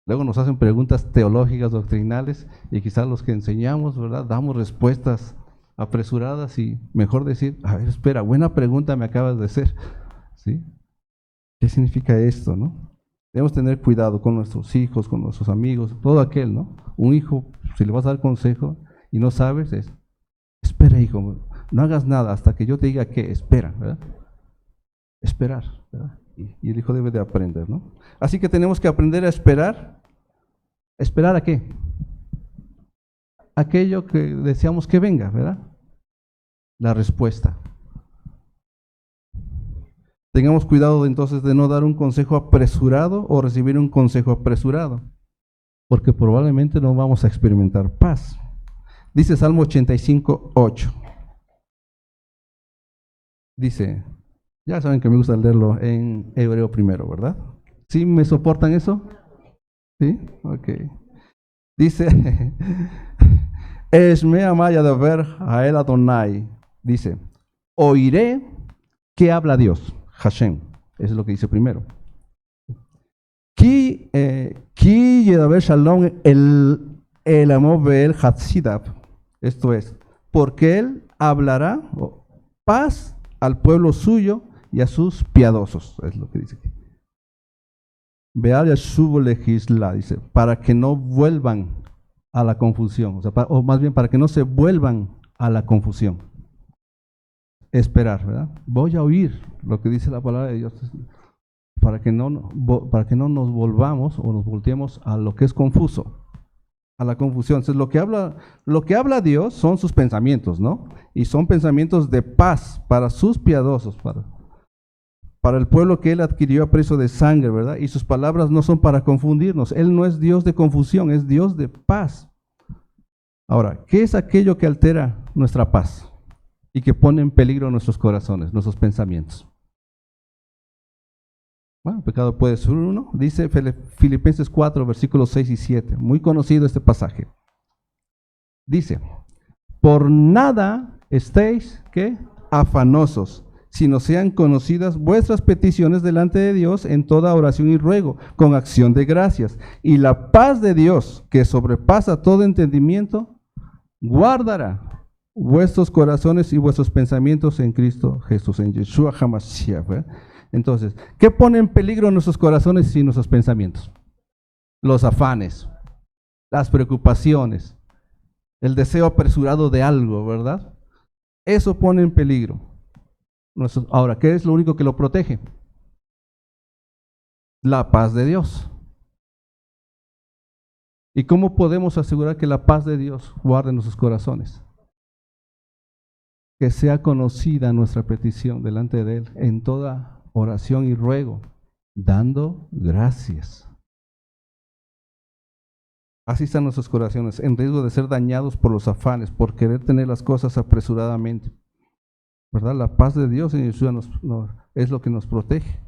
Luego nos hacen preguntas teológicas, doctrinales, y quizás los que enseñamos, ¿verdad? Damos respuestas apresuradas y mejor decir, a ver, espera, buena pregunta me acabas de hacer, ¿sí? ¿Qué significa esto, no? Debemos tener cuidado con nuestros hijos, con nuestros amigos, todo aquel, ¿no? Un hijo, si le vas a dar consejo y no sabes, espera, hijo, no hagas nada hasta que yo te diga qué, espera, ¿verdad? Esperar, ¿verdad? Y el hijo debe de aprender, ¿no? Así que tenemos que aprender a esperar. ¿Esperar a qué? Aquello que deseamos que venga, ¿verdad? La respuesta. Tengamos cuidado entonces de no dar un consejo apresurado o recibir un consejo apresurado, porque probablemente no vamos a experimentar paz. Dice Salmo 85:8. Dice, ya saben que me gusta leerlo en hebreo primero, ¿verdad? ¿Sí me soportan eso? ¿Sí? Ok. Dice, Esme amaya de ver a el Adonai. Dice, oiré qué habla Dios. Hashem, eso es lo que dice primero. Ki yedaber shalom el amo be'el hatsidab. Esto es, porque él hablará paz al pueblo suyo y a sus piadosos. Es lo que dice aquí. Be'al yashubu legisla, dice, para que no vuelvan a la confusión, o más bien para que no se vuelvan a la confusión. Esperar, ¿verdad? Voy a oír lo que dice la palabra de Dios para que no nos volvamos o nos volteemos a lo que es confuso, a la confusión. Entonces, lo que habla Dios son sus pensamientos, ¿no? Y son pensamientos de paz para sus piadosos, para el pueblo que Él adquirió a precio de sangre, ¿verdad? Y sus palabras no son para confundirnos. Él no es Dios de confusión, es Dios de paz. Ahora, ¿qué es aquello que altera nuestra paz y que pone en peligro nuestros corazones, nuestros pensamientos? Bueno, el pecado puede ser uno. Dice Filipenses 4, versículos 6 y 7. Muy conocido este pasaje. Dice, por nada estéis, ¿qué? Afanosos, sino sean conocidas vuestras peticiones delante de Dios en toda oración y ruego, con acción de gracias. Y la paz de Dios, que sobrepasa todo entendimiento, guardará vuestros corazones y vuestros pensamientos en Cristo Jesús, en Yeshua HaMashiach. Entonces, ¿qué pone en peligro nuestros corazones y nuestros pensamientos? Los afanes, las preocupaciones, el deseo apresurado de algo, ¿verdad? Eso pone en peligro. Ahora, ¿qué es lo único que lo protege? La paz de Dios. ¿Y cómo podemos asegurar que la paz de Dios guarde nuestros corazones? Que sea conocida nuestra petición delante de Él en toda oración y ruego, dando gracias. Así están nuestros corazones, en riesgo de ser dañados por los afanes, por querer tener las cosas apresuradamente. ¿Verdad? La paz de Dios en Yeshua es lo que nos protege.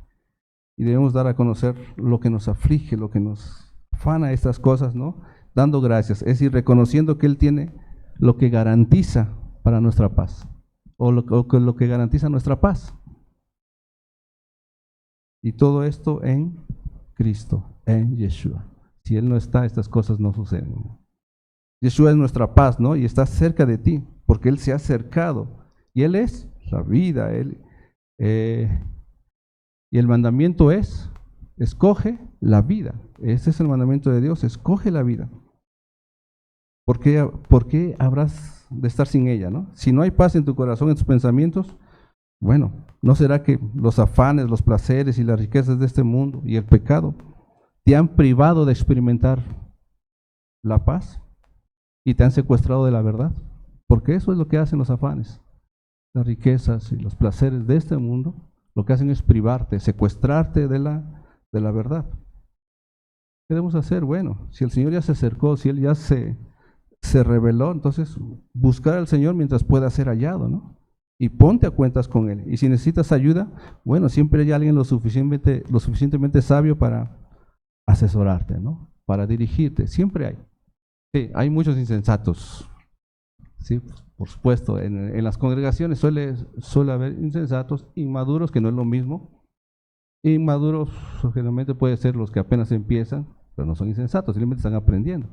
Y debemos dar a conocer lo que nos aflige, lo que nos afana estas cosas, ¿no? Dando gracias, es decir, reconociendo que Él tiene lo que garantiza para nuestra paz, o lo que garantiza nuestra paz. Y todo esto en Cristo, en Yeshua. Si Él no está, estas cosas no suceden. Yeshua es nuestra paz, ¿no? Y está cerca de ti, porque Él se ha acercado. Y Él es la vida. Y el mandamiento es, escoge la vida. Ese es el mandamiento de Dios, escoge la vida. ¿Por qué habrás de estar sin ella, no? Si no hay paz en tu corazón, en tus pensamientos, bueno, ¿no será que los afanes, los placeres y las riquezas de este mundo y el pecado te han privado de experimentar la paz y te han secuestrado de la verdad? Porque eso es lo que hacen los afanes, las riquezas y los placeres de este mundo. Lo que hacen es privarte, secuestrarte de la verdad. ¿Qué debemos hacer? Bueno, si el Señor ya se acercó, si Él ya se reveló, entonces buscar al Señor mientras pueda ser hallado, ¿no? Y ponte a cuentas con Él. Y si necesitas ayuda, bueno, siempre hay alguien lo suficientemente sabio para asesorarte, ¿no? Para dirigirte, siempre hay. Sí, hay muchos insensatos. Sí, por supuesto, en las congregaciones suele haber insensatos, inmaduros, que no es lo mismo. Inmaduros generalmente puede ser los que apenas empiezan, pero no son insensatos, simplemente están aprendiendo.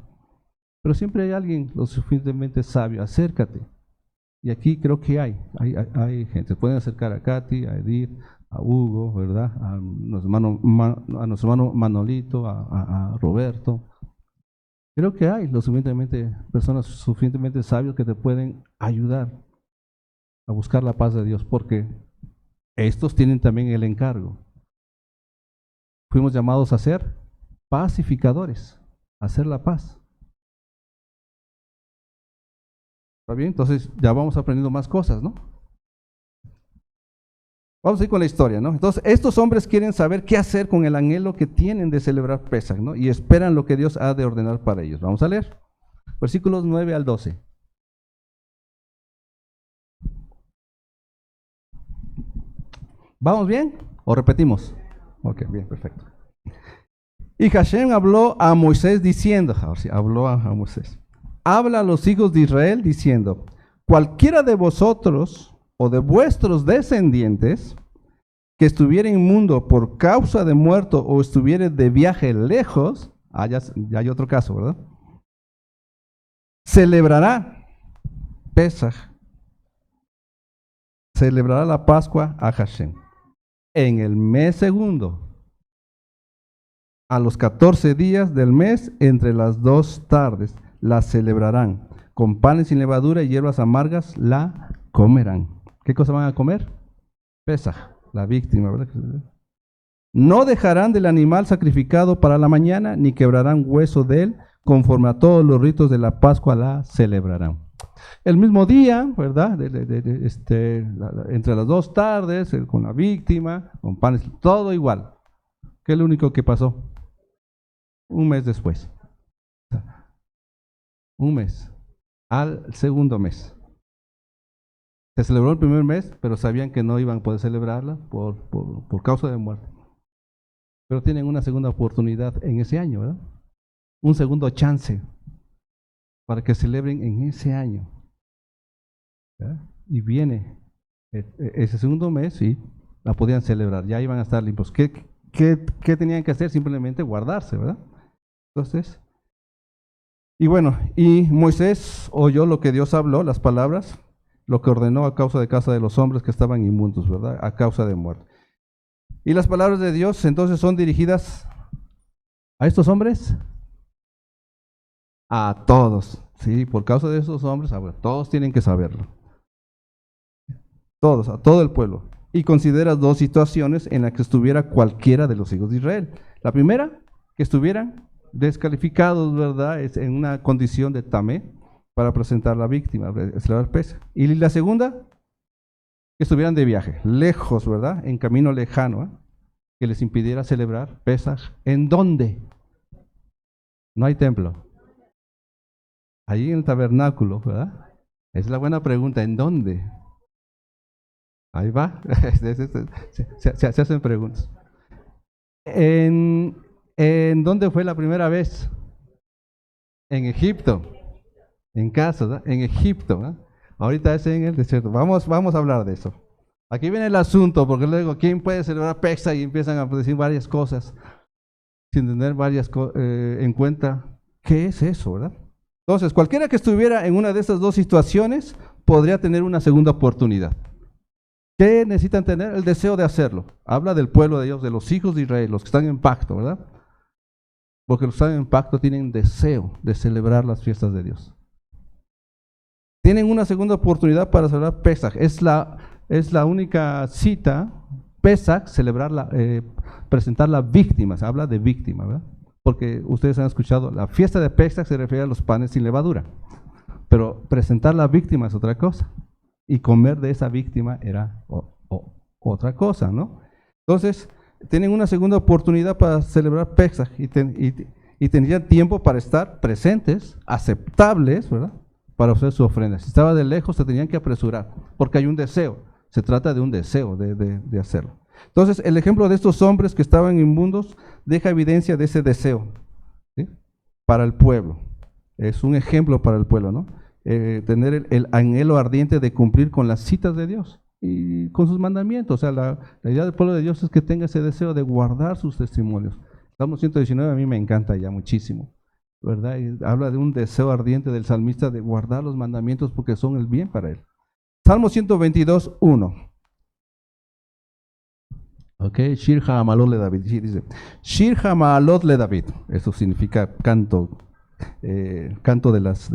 Pero siempre hay alguien lo suficientemente sabio, acércate. Y aquí creo que hay gente, pueden acercar a Katy, a Edith, a Hugo, ¿verdad? A nuestro hermano Manolito, a Roberto. Creo que hay personas suficientemente sabios que te pueden ayudar a buscar la paz de Dios, porque estos tienen también el encargo. Fuimos llamados a ser pacificadores, a hacer la paz. ¿Está bien? Entonces ya vamos aprendiendo más cosas, ¿no? Vamos a ir con la historia, ¿no? Entonces, estos hombres quieren saber qué hacer con el anhelo que tienen de celebrar Pesaj, ¿no? Y esperan lo que Dios ha de ordenar para ellos. Vamos a leer. Versículos 9 al 12. ¿Vamos bien? ¿O repetimos? Ok, bien, perfecto. Y Hashem habló a Moisés diciendo, habla a los hijos de Israel diciendo, cualquiera de vosotros o de vuestros descendientes que estuviera inmundo por causa de muerto o estuviera de viaje lejos, ya hay otro caso, ¿verdad? Celebrará Pesaj, celebrará la Pascua a Hashem en el mes segundo, a los 14 días del mes, entre las 2 tardes, la celebrarán. Con panes sin levadura y hierbas amargas la comerán. ¿Qué cosa van a comer? Pesaj, la víctima, ¿verdad? No dejarán del animal sacrificado para la mañana, ni quebrarán hueso de él, conforme a todos los ritos de la Pascua la celebrarán. El mismo día, ¿verdad? Entre las 2 tardes, con la víctima, con panes, todo igual. ¿Qué es lo único que pasó? Un mes después. Un mes. Al segundo mes. Se celebró el primer mes, pero sabían que no iban a poder celebrarla por causa de muerte. Pero tienen una segunda oportunidad en ese año, ¿verdad? Un segundo chance para que celebren en ese año. ¿Verdad? Y viene ese segundo mes y la podían celebrar, ya iban a estar limpios. ¿Qué tenían que hacer? Simplemente guardarse, ¿verdad? Entonces, y bueno, y Moisés oyó lo que Dios habló, las palabras, lo que ordenó a causa de casa de los hombres que estaban inmundos, ¿verdad? A causa de muerte. Y las palabras de Dios entonces son dirigidas a estos hombres, a todos. Sí, por causa de esos hombres, todos tienen que saberlo. Todos, a todo el pueblo. Y considera dos situaciones en las que estuviera cualquiera de los hijos de Israel. La primera, que estuvieran descalificados, ¿verdad? Es en una condición de tamé para presentar la víctima, celebrar Pesaj. Y la segunda, que estuvieran de viaje, lejos, ¿verdad? En camino lejano, ¿eh? Que les impidiera celebrar Pesaj. ¿En dónde? No hay templo. Allí en el tabernáculo, ¿verdad? Es la buena pregunta, ¿en dónde? Ahí va, se hacen preguntas. ¿En dónde fue la primera vez? En Egipto, en casa, ¿verdad? En Egipto, ¿verdad? Ahorita es en el desierto. Vamos a hablar de eso. Aquí viene el asunto, porque luego, ¿quién puede celebrar Pesaj? Y empiezan a decir varias cosas, sin tener en cuenta qué es eso, ¿verdad? Entonces, cualquiera que estuviera en una de estas dos situaciones podría tener una segunda oportunidad. ¿Qué necesitan tener? El deseo de hacerlo. Habla del pueblo de Dios, de los hijos de Israel, los que están en pacto, ¿verdad? Porque los que están en pacto tienen deseo de celebrar las fiestas de Dios. Tienen una segunda oportunidad para celebrar Pesaj. Es la única cita, Pesaj, presentar la víctima. Se habla de víctima, ¿verdad? Porque ustedes han escuchado, la fiesta de Pesaj se refiere a los panes sin levadura. Pero presentar la víctima es otra cosa. Y comer de esa víctima era otra cosa, ¿no? Entonces, tienen una segunda oportunidad para celebrar Pesaj y tendrían tiempo para estar presentes, aceptables, ¿verdad? Para ofrecer su ofrenda. Si estaba de lejos, se tenían que apresurar, porque hay un deseo. Se trata de un deseo de hacerlo. Entonces, el ejemplo de estos hombres que estaban inmundos deja evidencia de ese deseo, ¿sí? Para el pueblo. Es un ejemplo para el pueblo, ¿no? Tener el anhelo ardiente de cumplir con las citas de Dios y con sus mandamientos. O sea, la idea del pueblo de Dios es que tenga ese deseo de guardar sus testimonios. Salmo 119 a mí me encanta ya muchísimo, ¿verdad? Y habla de un deseo ardiente del salmista de guardar los mandamientos porque son el bien para él. Salmo 122, 1. Ok, Shir Ha'amalot le David. Sí, dice, Shir Ha'amalot le David. Eso significa canto. Canto de las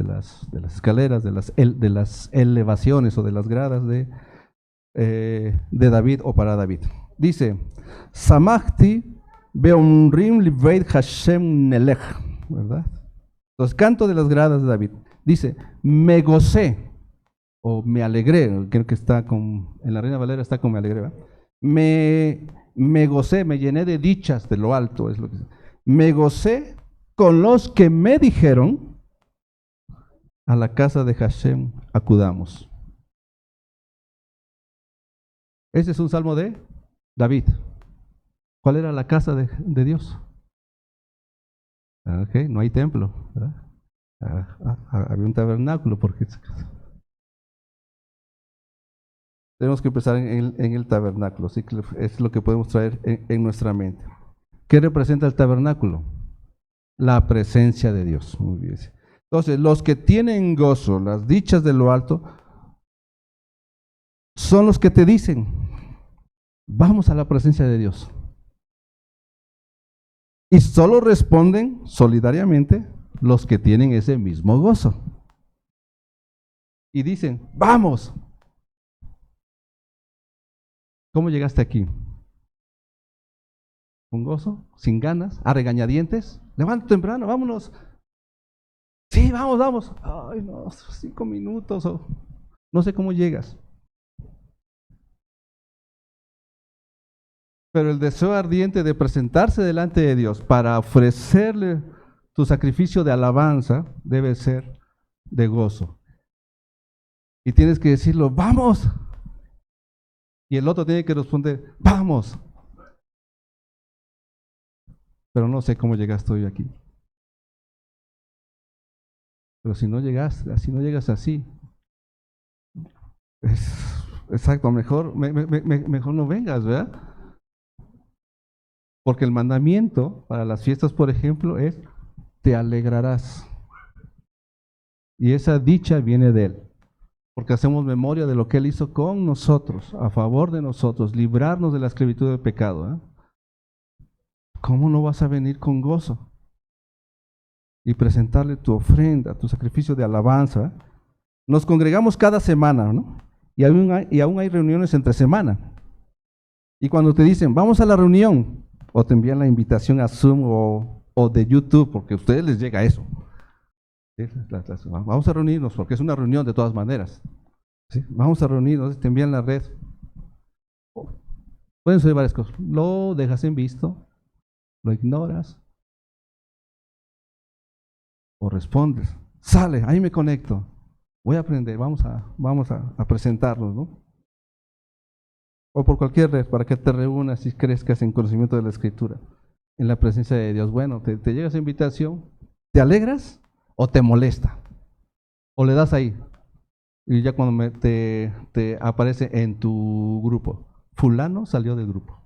escaleras, de las elevaciones o de las gradas de David o para David. Dice, Samachti beomrim liveit Hashem nelech, ¿verdad? Entonces, canto de las gradas de David. Dice, me gocé o me alegré, creo que está en la Reina Valera está con me alegré, ¿verdad? Me gocé, me llené de dichas de lo alto, es lo que dice. Me gocé con los que me dijeron, a la casa de Hashem acudamos. Ese es un salmo de David. ¿Cuál era la casa de Dios? Okay, no hay templo, ¿verdad? Había un tabernáculo, porque tenemos que empezar en el tabernáculo, así que es lo que podemos traer en nuestra mente. ¿Qué representa el tabernáculo? La presencia de Dios. Muy bien. Entonces, los que tienen gozo, las dichas de lo alto, son los que te dicen, vamos a la presencia de Dios. Y solo responden solidariamente los que tienen ese mismo gozo. Y dicen, vamos. ¿Cómo llegaste aquí? ¿Con gozo? ¿Sin ganas? ¿A regañadientes? Levántate temprano, vámonos. Sí, vamos. Ay, no, 5 minutos. No sé cómo llegas. Pero el deseo ardiente de presentarse delante de Dios para ofrecerle tu sacrificio de alabanza debe ser de gozo. Y tienes que decirlo, vamos. Y el otro tiene que responder, vamos. Pero no sé cómo llegaste hoy aquí. Pero si no llegas así, exacto, mejor no vengas, ¿verdad? Porque el mandamiento para las fiestas, por ejemplo, es te alegrarás. Y esa dicha viene de Él. porque hacemos memoria de lo que Él hizo con nosotros, a favor de nosotros, librarnos de la esclavitud del pecado. ¿Cómo no vas a venir con gozo y presentarle tu ofrenda, tu sacrificio de alabanza? Nos congregamos cada semana, ¿no? Y aún hay reuniones entre semana. Y cuando te dicen, vamos a la reunión, o te envían la invitación a Zoom o de YouTube, porque a ustedes les llega eso. ¿Sí? Vamos a reunirnos, porque es una reunión de todas maneras. ¿Sí? Vamos a reunirnos, te envían la red. Pueden ser varias cosas. Lo dejas en visto, lo ignoras, o respondes. Sale, ahí me conecto. Voy a aprender, vamos a presentarnos, ¿no? O por cualquier red, para que te reúnas y crezcas en conocimiento de la Escritura, en la presencia de Dios. Bueno, te llega esa invitación, ¿te alegras o te molesta? O le das ahí, y ya cuando te aparece en tu grupo, fulano salió del grupo.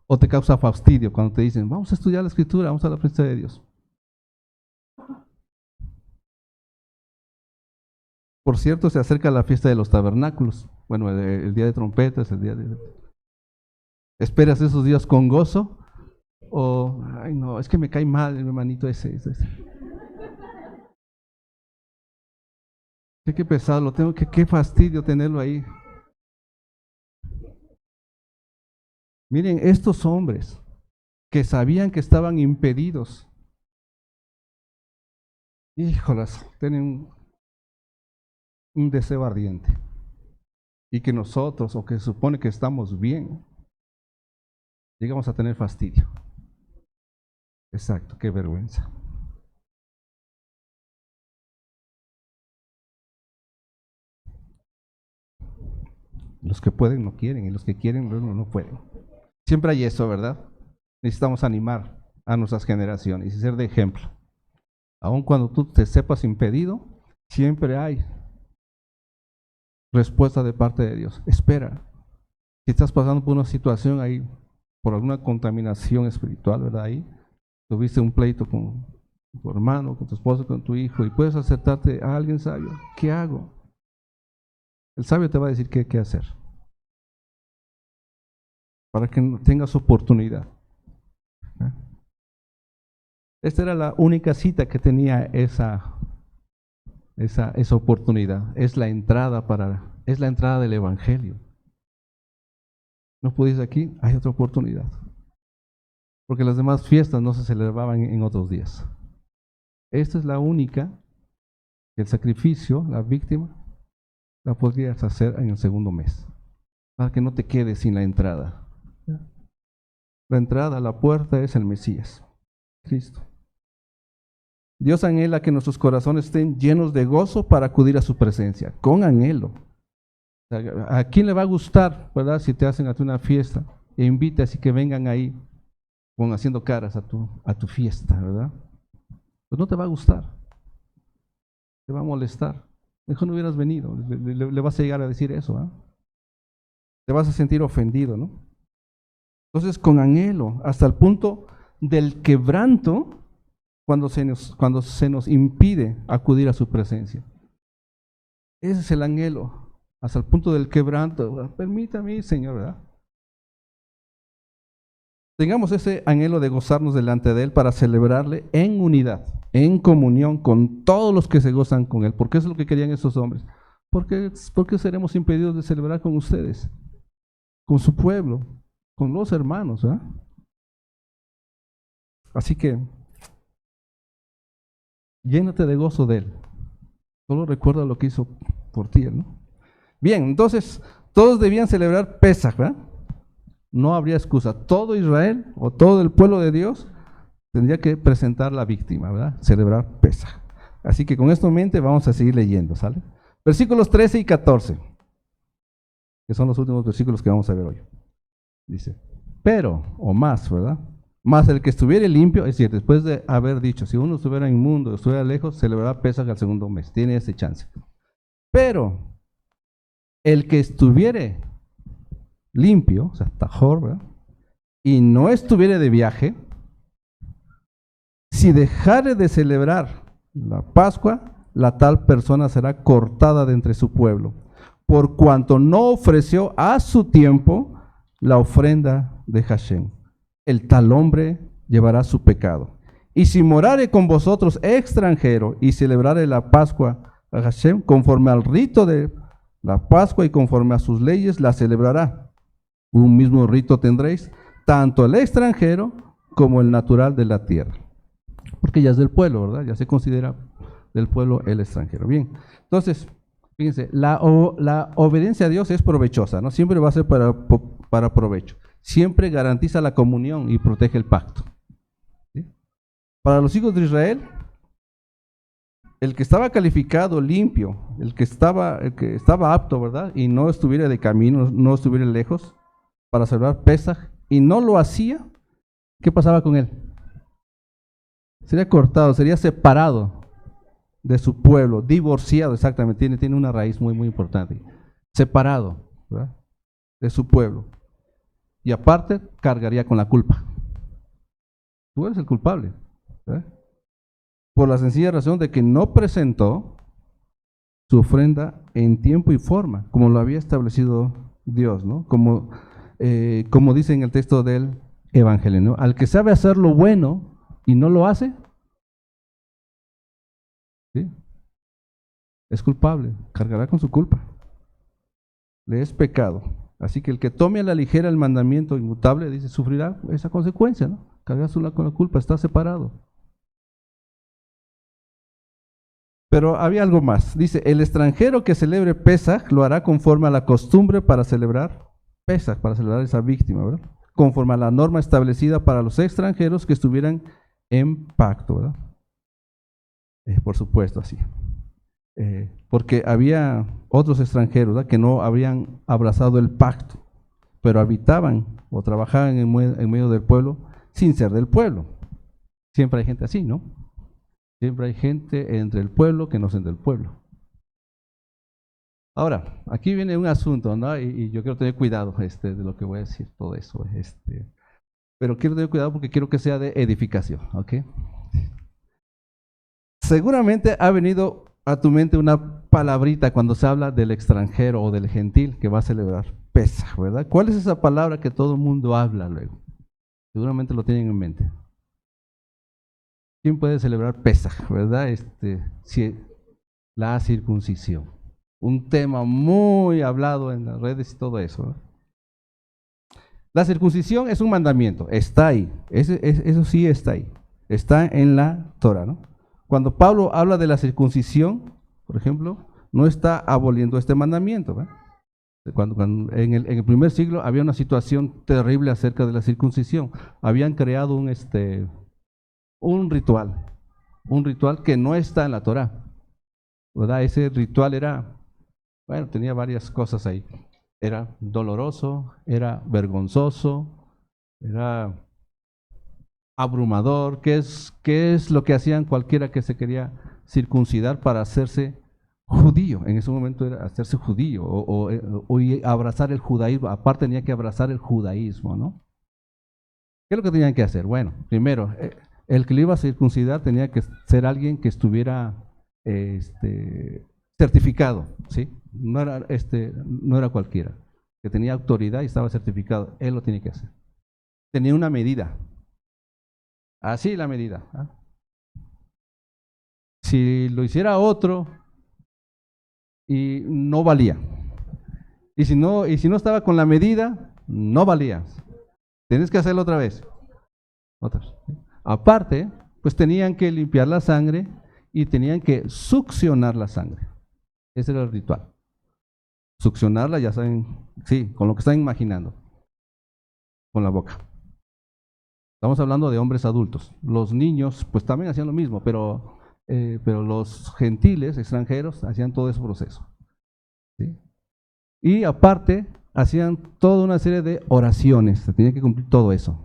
O te causa fastidio cuando te dicen, vamos a estudiar la Escritura, vamos a la presencia de Dios. Por cierto, se acerca la fiesta de los tabernáculos. Bueno, el día de trompetas, el día de... ¿Esperas esos días con gozo? O, ay no, es que me cae mal el hermanito ese. Qué pesado, lo tengo qué fastidio tenerlo ahí. Miren, estos hombres que sabían que estaban impedidos, híjolas, tienen un deseo ardiente. Y que nosotros, o que se supone que estamos bien, llegamos a tener fastidio. Exacto, qué vergüenza. Los que pueden no quieren, y los que quieren no pueden. Siempre hay eso, ¿verdad? Necesitamos animar a nuestras generaciones y ser de ejemplo. Aun cuando tú te sepas impedido, siempre hay respuesta de parte de Dios. Espera. Si estás pasando por una situación ahí, por alguna contaminación espiritual, ¿verdad? Ahí tuviste un pleito con tu hermano, con tu esposo, con tu hijo, y puedes acertarte a alguien sabio. ¿Qué hago? El sabio te va a decir qué hacer, para que tengas oportunidad. Esta era la única cita que tenía esa oportunidad. Es la entrada del Evangelio. No pudiste aquí, hay otra oportunidad. Porque las demás fiestas no se celebraban en otros días. Esta es la única que el sacrificio, la víctima, la podrías hacer en el segundo mes, para que no te quedes sin la entrada. La entrada, la puerta es el Mesías, Cristo. Dios anhela que nuestros corazones estén llenos de gozo para acudir a su presencia, con anhelo. ¿A quién le va a gustar, verdad, si te hacen a ti una fiesta e invitas y que vengan ahí haciendo caras a tu fiesta, verdad? Pues no te va a gustar, te va a molestar. Mejor no hubieras venido, le vas a llegar a decir eso, ¿eh? Te vas a sentir ofendido, ¿no? Entonces, con anhelo, hasta el punto del quebranto, cuando se nos impide acudir a su presencia. Ese es el anhelo, hasta el punto del quebranto. Permítame, Señor, ¿verdad? Tengamos ese anhelo de gozarnos delante de Él para celebrarle en unidad, en comunión con todos los que se gozan con Él. Porque eso es lo que querían esos hombres. ¿Por qué seremos impedidos de celebrar con ustedes? Con su pueblo, con los hermanos, ¿verdad? Así que llénate de gozo de Él. Solo recuerda lo que hizo por ti, ¿no? Bien, entonces, todos debían celebrar Pesaj, ¿verdad? No habría excusa. Todo Israel o todo el pueblo de Dios tendría que presentar la víctima, ¿verdad? Celebrar Pesaj. Así que con esto en mente vamos a seguir leyendo, ¿sale? Versículos 13 y 14, que son los últimos versículos que vamos a ver hoy. Dice, pero, o más, ¿verdad? Más el que estuviere limpio, es decir, después de haber dicho, si uno estuviera inmundo, estuviera lejos, celebrará Pesaj al segundo mes. Tiene ese chance. Pero el que estuviere limpio, o sea, tajor, ¿verdad? Y no estuviere de viaje, Si dejare de celebrar la Pascua, la tal persona será cortada de entre su pueblo, por cuanto no ofreció a su tiempo la ofrenda de Hashem. El tal hombre llevará su pecado. Y si morare con vosotros extranjero y celebrare la Pascua a Hashem, conforme al rito de la Pascua y conforme a sus leyes, la celebrará. Un mismo rito tendréis, tanto el extranjero como el natural de la tierra. Porque ya es del pueblo, ¿verdad? Ya se considera del pueblo el extranjero. Bien, entonces, fíjense, la obediencia a Dios es provechosa, ¿no? Siempre va a ser para provecho. Siempre garantiza la comunión y protege el pacto. ¿Sí? Para los hijos de Israel, el que estaba calificado, limpio, el que estaba apto, ¿verdad? Y no estuviera de camino, no estuviera lejos para celebrar Pesaj, y no lo hacía, ¿qué pasaba con él? Sería cortado, sería separado de su pueblo, divorciado, exactamente, tiene una raíz muy, muy importante. Separado, ¿verdad? De su pueblo. Y aparte, cargaría con la culpa. Tú eres el culpable, ¿verdad? Por la sencilla razón de que no presentó su ofrenda en tiempo y forma, como lo había establecido Dios, ¿no? Como dice en el texto del Evangelio, ¿no? Al que sabe hacer lo bueno y no lo hace, ¿sí? Es culpable, cargará con su culpa. Le es pecado. Así que el que tome a la ligera el mandamiento inmutable, dice, sufrirá esa consecuencia, ¿no? Cargará con la culpa, está separado. Pero había algo más. Dice, el extranjero que celebre Pesaj lo hará conforme a la costumbre para celebrar Pesaj, para celebrar esa víctima, ¿verdad? Conforme a la norma establecida para los extranjeros que estuvieran en pacto, ¿verdad? Por supuesto, así. Porque había otros extranjeros, ¿verdad?, que no habían abrazado el pacto, pero habitaban o trabajaban en medio del pueblo sin ser del pueblo. Siempre hay gente así, ¿no? Siempre hay gente entre el pueblo que no son del pueblo. Ahora, aquí viene un asunto, ¿no? Y yo quiero tener cuidado de lo que voy a decir, todo eso. Pero quiero tener cuidado porque quiero que sea de edificación, ¿ok? Seguramente ha venido a tu mente una palabrita cuando se habla del extranjero o del gentil que va a celebrar Pesaj, ¿verdad? ¿Cuál es esa palabra que todo el mundo habla luego? Seguramente lo tienen en mente. ¿Quién puede celebrar Pesaj, verdad? La circuncisión. Un tema muy hablado en las redes y todo eso, ¿no? La circuncisión es un mandamiento, está ahí, eso sí está ahí, está en la Torah, ¿no? Cuando Pablo habla de la circuncisión, por ejemplo, no está aboliendo este mandamiento, ¿verdad? Cuando en el primer siglo había una situación terrible acerca de la circuncisión, habían creado un ritual que no está en la Torah, ¿verdad? Ese ritual tenía varias cosas ahí. Era doloroso, era vergonzoso, era abrumador. ¿Qué es lo que hacían cualquiera que se quería circuncidar para hacerse judío? En ese momento era hacerse judío o abrazar el judaísmo. Aparte tenía que abrazar el judaísmo, ¿no? ¿Qué es lo que tenían que hacer? Bueno, primero, el que le iba a circuncidar tenía que ser alguien que estuviera certificado, ¿sí? No era cualquiera, que tenía autoridad y estaba certificado. Él lo tiene que hacer. Tenía una medida. Así la medida. ¿Ah? Si lo hiciera otro y no valía. Y si no estaba con la medida, no valía. Tienes que hacerlo otra vez. Aparte, pues tenían que limpiar la sangre y tenían que succionar la sangre. Ese era el ritual. Succionarla, ya saben, sí, con lo que están imaginando, con la boca. Estamos hablando de hombres adultos. Los niños, pues también hacían lo mismo, pero los gentiles, extranjeros, hacían todo ese proceso, ¿sí? Y aparte, hacían toda una serie de oraciones, se tenía que cumplir todo eso.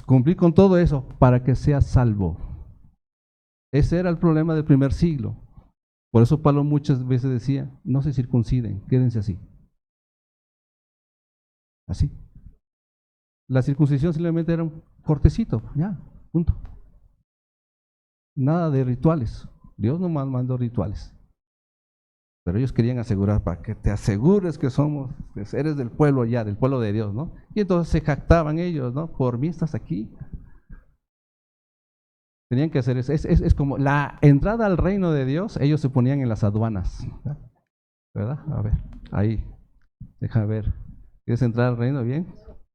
Cumplir con todo eso para que sea salvo. Ese era el problema del primer siglo. Por eso Pablo muchas veces decía, no se circunciden, quédense así. Así. La circuncisión simplemente era un cortecito, ya, punto. Nada de rituales. Dios no mandó rituales. Pero ellos querían asegurar, para que te asegures que eres del pueblo ya, del pueblo de Dios, ¿no? Y entonces se jactaban ellos, ¿no? Por mí estás aquí. Tenían que hacer eso. Es como la entrada al reino de Dios, ellos se ponían en las aduanas, ¿verdad? A ver, ahí, deja ver. ¿Quieres entrar al reino? Bien.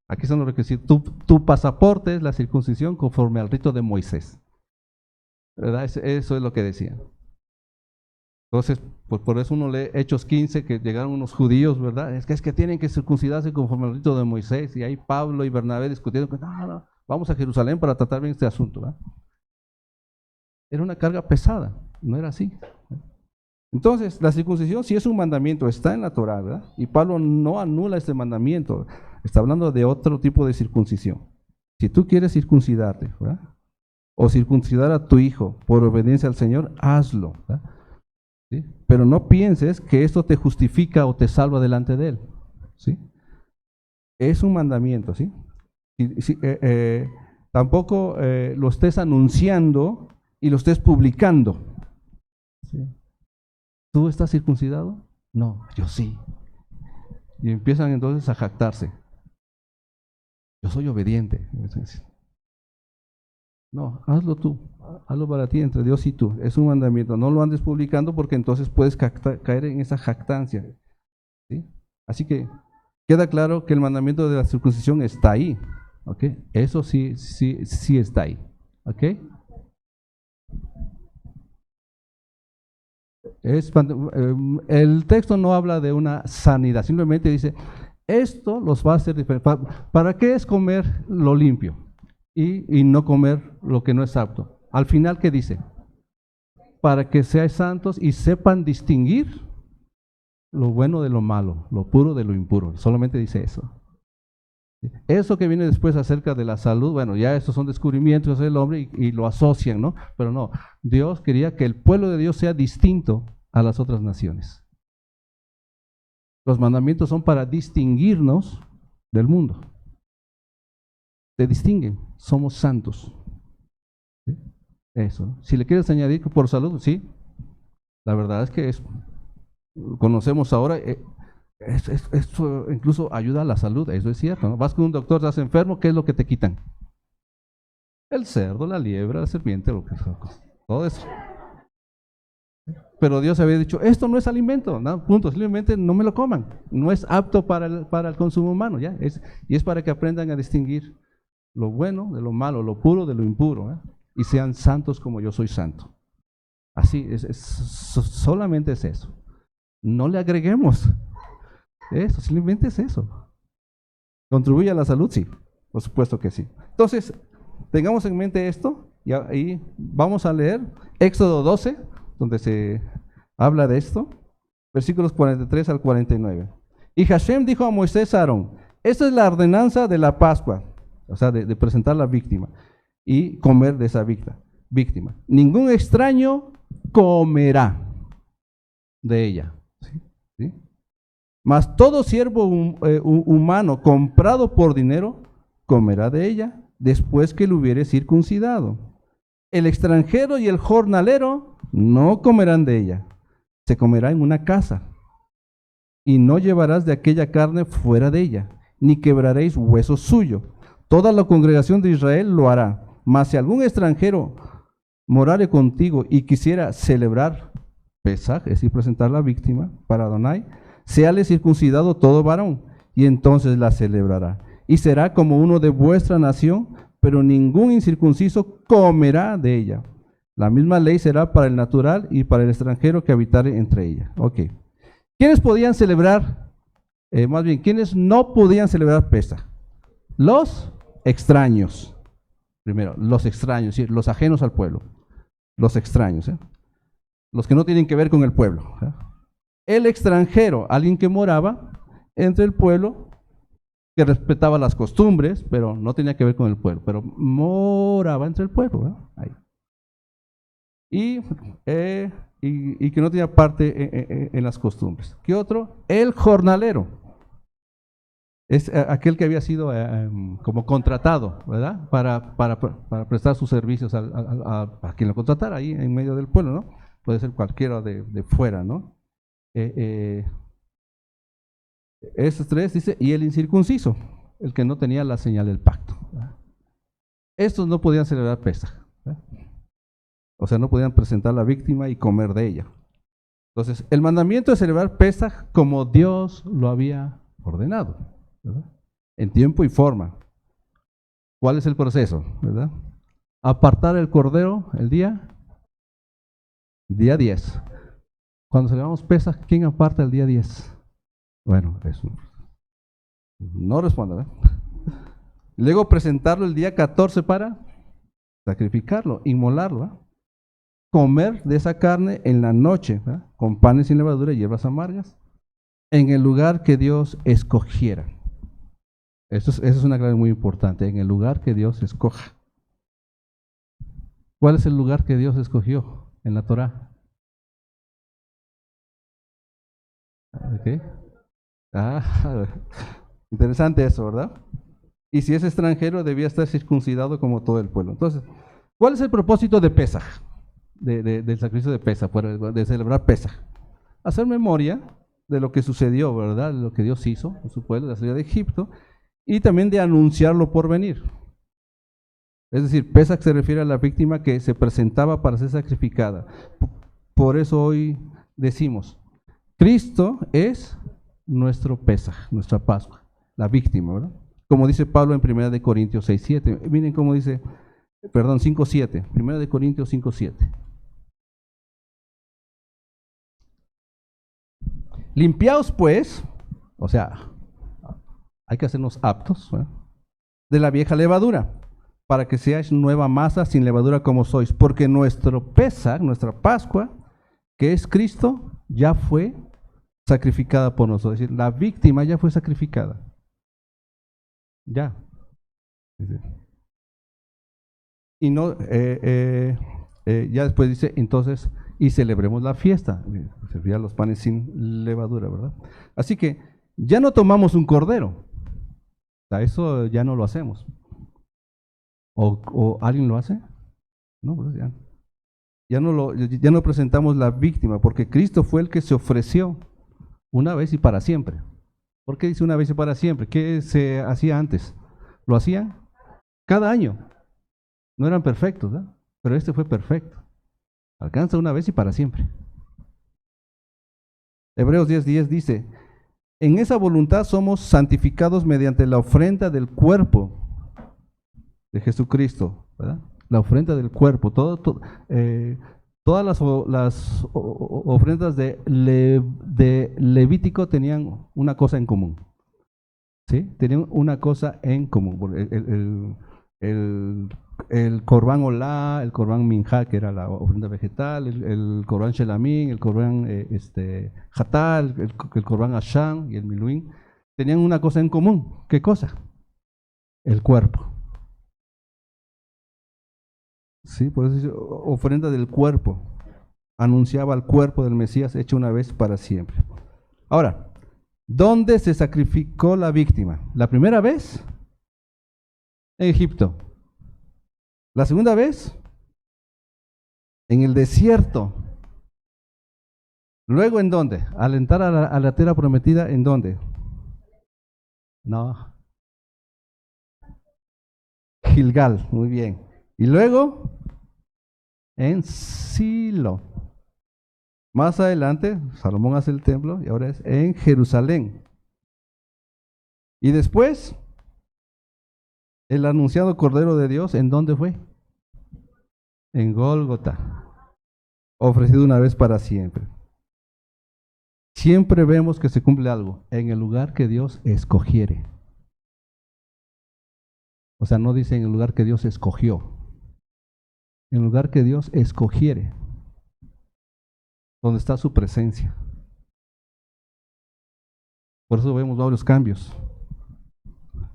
Aquí son los requisitos. Tu pasaporte es la circuncisión conforme al rito de Moisés, ¿verdad? Eso es lo que decían. Entonces, pues por eso uno lee Hechos 15, que llegaron unos judíos, ¿verdad? Es que tienen que circuncidarse conforme al rito de Moisés, y ahí Pablo y Bernabé discutiendo, que no, vamos a Jerusalén para tratar bien este asunto, ¿verdad? Era una carga pesada, no era así. Entonces, la circuncisión sí es un mandamiento, está en la Torá, ¿verdad? Y Pablo no anula este mandamiento, está hablando de otro tipo de circuncisión. Si tú quieres circuncidarte, ¿verdad? O circuncidar a tu hijo por obediencia al Señor, hazlo, ¿verdad? ¿Sí? Pero no pienses que esto te justifica o te salva delante de Él, ¿sí? Es un mandamiento, ¿sí? Tampoco lo estés anunciando y lo estés publicando, ¿sí? ¿Tú estás circuncidado? No, yo sí. Y empiezan entonces a jactarse. Yo soy obediente. No, hazlo tú, hazlo para ti, entre Dios y tú. Es un mandamiento. No lo andes publicando porque entonces puedes caer en esa jactancia, ¿sí? Así que queda claro que el mandamiento de la circuncisión está ahí, ¿ok? Eso sí está ahí, ¿ok? El texto no habla de una sanidad, simplemente dice, esto los va a hacer diferentes. ¿Para qué es comer lo limpio y no comer lo que no es apto? Al final, ¿qué dice? Para que seáis santos y sepan distinguir lo bueno de lo malo, lo puro de lo impuro. Solamente dice eso. Eso que viene después acerca de la salud, bueno, ya estos son descubrimientos del hombre y lo asocian, ¿no? Pero no, Dios quería que el pueblo de Dios sea distinto a las otras naciones. Los mandamientos son para distinguirnos del mundo. Te distinguen, somos santos. ¿Sí? Eso, ¿no? Si le quieres añadir que por salud, sí, la verdad es que conocemos ahora, esto incluso ayuda a la salud, eso es cierto, ¿no? Vas con un doctor, estás enfermo, ¿qué es lo que te quitan? El cerdo, la liebre, la serpiente, todo eso. Pero Dios había dicho, esto no es alimento, ¿no? Punto, simplemente no me lo coman, no es apto para el consumo humano, ¿ya? Y es para que aprendan a distinguir lo bueno de lo malo, lo puro de lo impuro, ¿eh? Y sean santos como yo soy santo. Así, solamente es eso. No le agreguemos eso, simplemente es eso. ¿Contribuye a la salud? Sí, por supuesto que sí. Entonces, tengamos en mente esto y ahí vamos a leer Éxodo 12, donde se habla de esto, versículos 43 al 49. Y Hashem dijo a Moisés a Aarón, esta es la ordenanza de la Pascua, o sea, de presentar la víctima y comer de esa víctima. Ningún extraño comerá de ella. ¿Sí? ¿Sí? Mas todo siervo humano comprado por dinero comerá de ella después que lo hubiere circuncidado. El extranjero y el jornalero no comerán de ella, se comerá en una casa. Y no llevarás de aquella carne fuera de ella, ni quebraréis hueso suyo. Toda la congregación de Israel lo hará. Mas si algún extranjero morare contigo y quisiera celebrar Pesaj, es decir, presentar la víctima para Adonai, séale circuncidado todo varón, y entonces la celebrará. Y será como uno de vuestra nación, pero ningún incircunciso comerá de ella. La misma ley será para el natural y para el extranjero que habitare entre ella. Ok. ¿Quiénes podían celebrar? Más bien, ¿quiénes no podían celebrar Pesaj? Los extraños. Primero, los extraños, ¿sí? Los ajenos al pueblo. Los extraños, ¿eh? Los que no tienen que ver con el pueblo, ¿eh? El extranjero, alguien que moraba entre el pueblo, que respetaba las costumbres, pero no tenía que ver con el pueblo, pero moraba entre el pueblo, ¿eh? Ahí. Y que no tenía parte en las costumbres. ¿Qué otro? El jornalero. Es aquel que había sido como contratado, ¿verdad? Para prestar sus servicios a quien lo contratara ahí en medio del pueblo, ¿no? Puede ser cualquiera de fuera, ¿no? Esos tres dice, y el incircunciso, el que no tenía la señal del pacto, ¿verdad? Estos no podían celebrar Pesaj, ¿verdad? O sea, no podían presentar la víctima y comer de ella. Entonces, el mandamiento de celebrar Pesaj como Dios lo había ordenado, ¿verdad? En tiempo y forma. ¿Cuál es el proceso? ¿Verdad? Apartar el cordero el día 10. Cuando celebramos Pesaj, ¿quién aparta el día 10? Bueno, eso no responde, ¿verdad? Luego presentarlo el día 14 para sacrificarlo, inmolarlo, ¿verdad? Comer de esa carne en la noche, ¿verdad? Con panes sin levadura y hierbas amargas, en el lugar que Dios escogiera. Eso es una clave muy importante, en el lugar que Dios escoja. ¿Cuál es el lugar que Dios escogió en la Torá? ¿Okay? Interesante eso, ¿verdad? Y si es extranjero, debía estar circuncidado como todo el pueblo. Entonces, ¿cuál es el propósito de Pesaj? Del sacrificio de Pesaj, de celebrar Pesaj. Hacer memoria de lo que sucedió, ¿verdad? De lo que Dios hizo en su pueblo, de la salida de Egipto, y también de anunciarlo por venir. Es decir, Pesaj se refiere a la víctima que se presentaba para ser sacrificada. Por eso hoy decimos, Cristo es nuestro Pesaj, nuestra Pascua, la víctima, ¿verdad? Como dice Pablo en 1 Corintios 6:7. Miren cómo dice, 5:7. 1 Corintios 5:7. Limpiaos pues, o sea, hay que hacernos aptos, ¿verdad? De la vieja levadura, para que seáis nueva masa sin levadura como sois, porque nuestro Pesaj, nuestra Pascua, que es Cristo, ya fue sacrificada por nosotros. Es decir, la víctima ya fue sacrificada. Ya. Y no, ya después dice, entonces, y celebremos la fiesta. Servía los panes sin levadura, ¿verdad? Así que ya no tomamos un cordero. O sea, eso ya no lo hacemos. ¿O alguien lo hace? No, pues ya no presentamos la víctima, porque Cristo fue el que se ofreció una vez y para siempre. ¿Por qué dice una vez y para siempre? ¿Qué se hacía antes? ¿Lo hacían? Cada año. No eran perfectos, ¿verdad? Pero este fue perfecto. Alcanza una vez y para siempre. Hebreos 10:10 dice, en esa voluntad somos santificados mediante la ofrenda del cuerpo de Jesucristo, ¿verdad? La ofrenda del cuerpo, todas las ofrendas de Levítico tenían una cosa en común, ¿sí? Tenían una cosa en común. El Corbán Olá, el Corbán Minjá, que era la ofrenda vegetal, el Corbán Shelamín, el Corbán Hatal, el Corbán Asham y el Miluín, tenían una cosa en común. ¿Qué cosa? El cuerpo. Sí, por eso dice ofrenda del cuerpo. Anunciaba el cuerpo del Mesías hecho una vez para siempre. Ahora, ¿dónde se sacrificó la víctima? ¿La primera vez? En Egipto. ¿La segunda vez? En el desierto. ¿Luego en dónde? Al entrar a la tierra prometida, ¿en dónde? No. Gilgal, muy bien. Y luego en Silo. Más adelante, Salomón hace el templo y ahora es en Jerusalén. Y después, el anunciado Cordero de Dios, ¿en dónde fue? En Gólgota, ofrecido una vez para siempre. Siempre vemos que se cumple algo en el lugar que Dios escogiere. O sea, no dice en el lugar que Dios escogió, en el lugar que Dios escogiere, donde está su presencia. Por eso vemos varios cambios.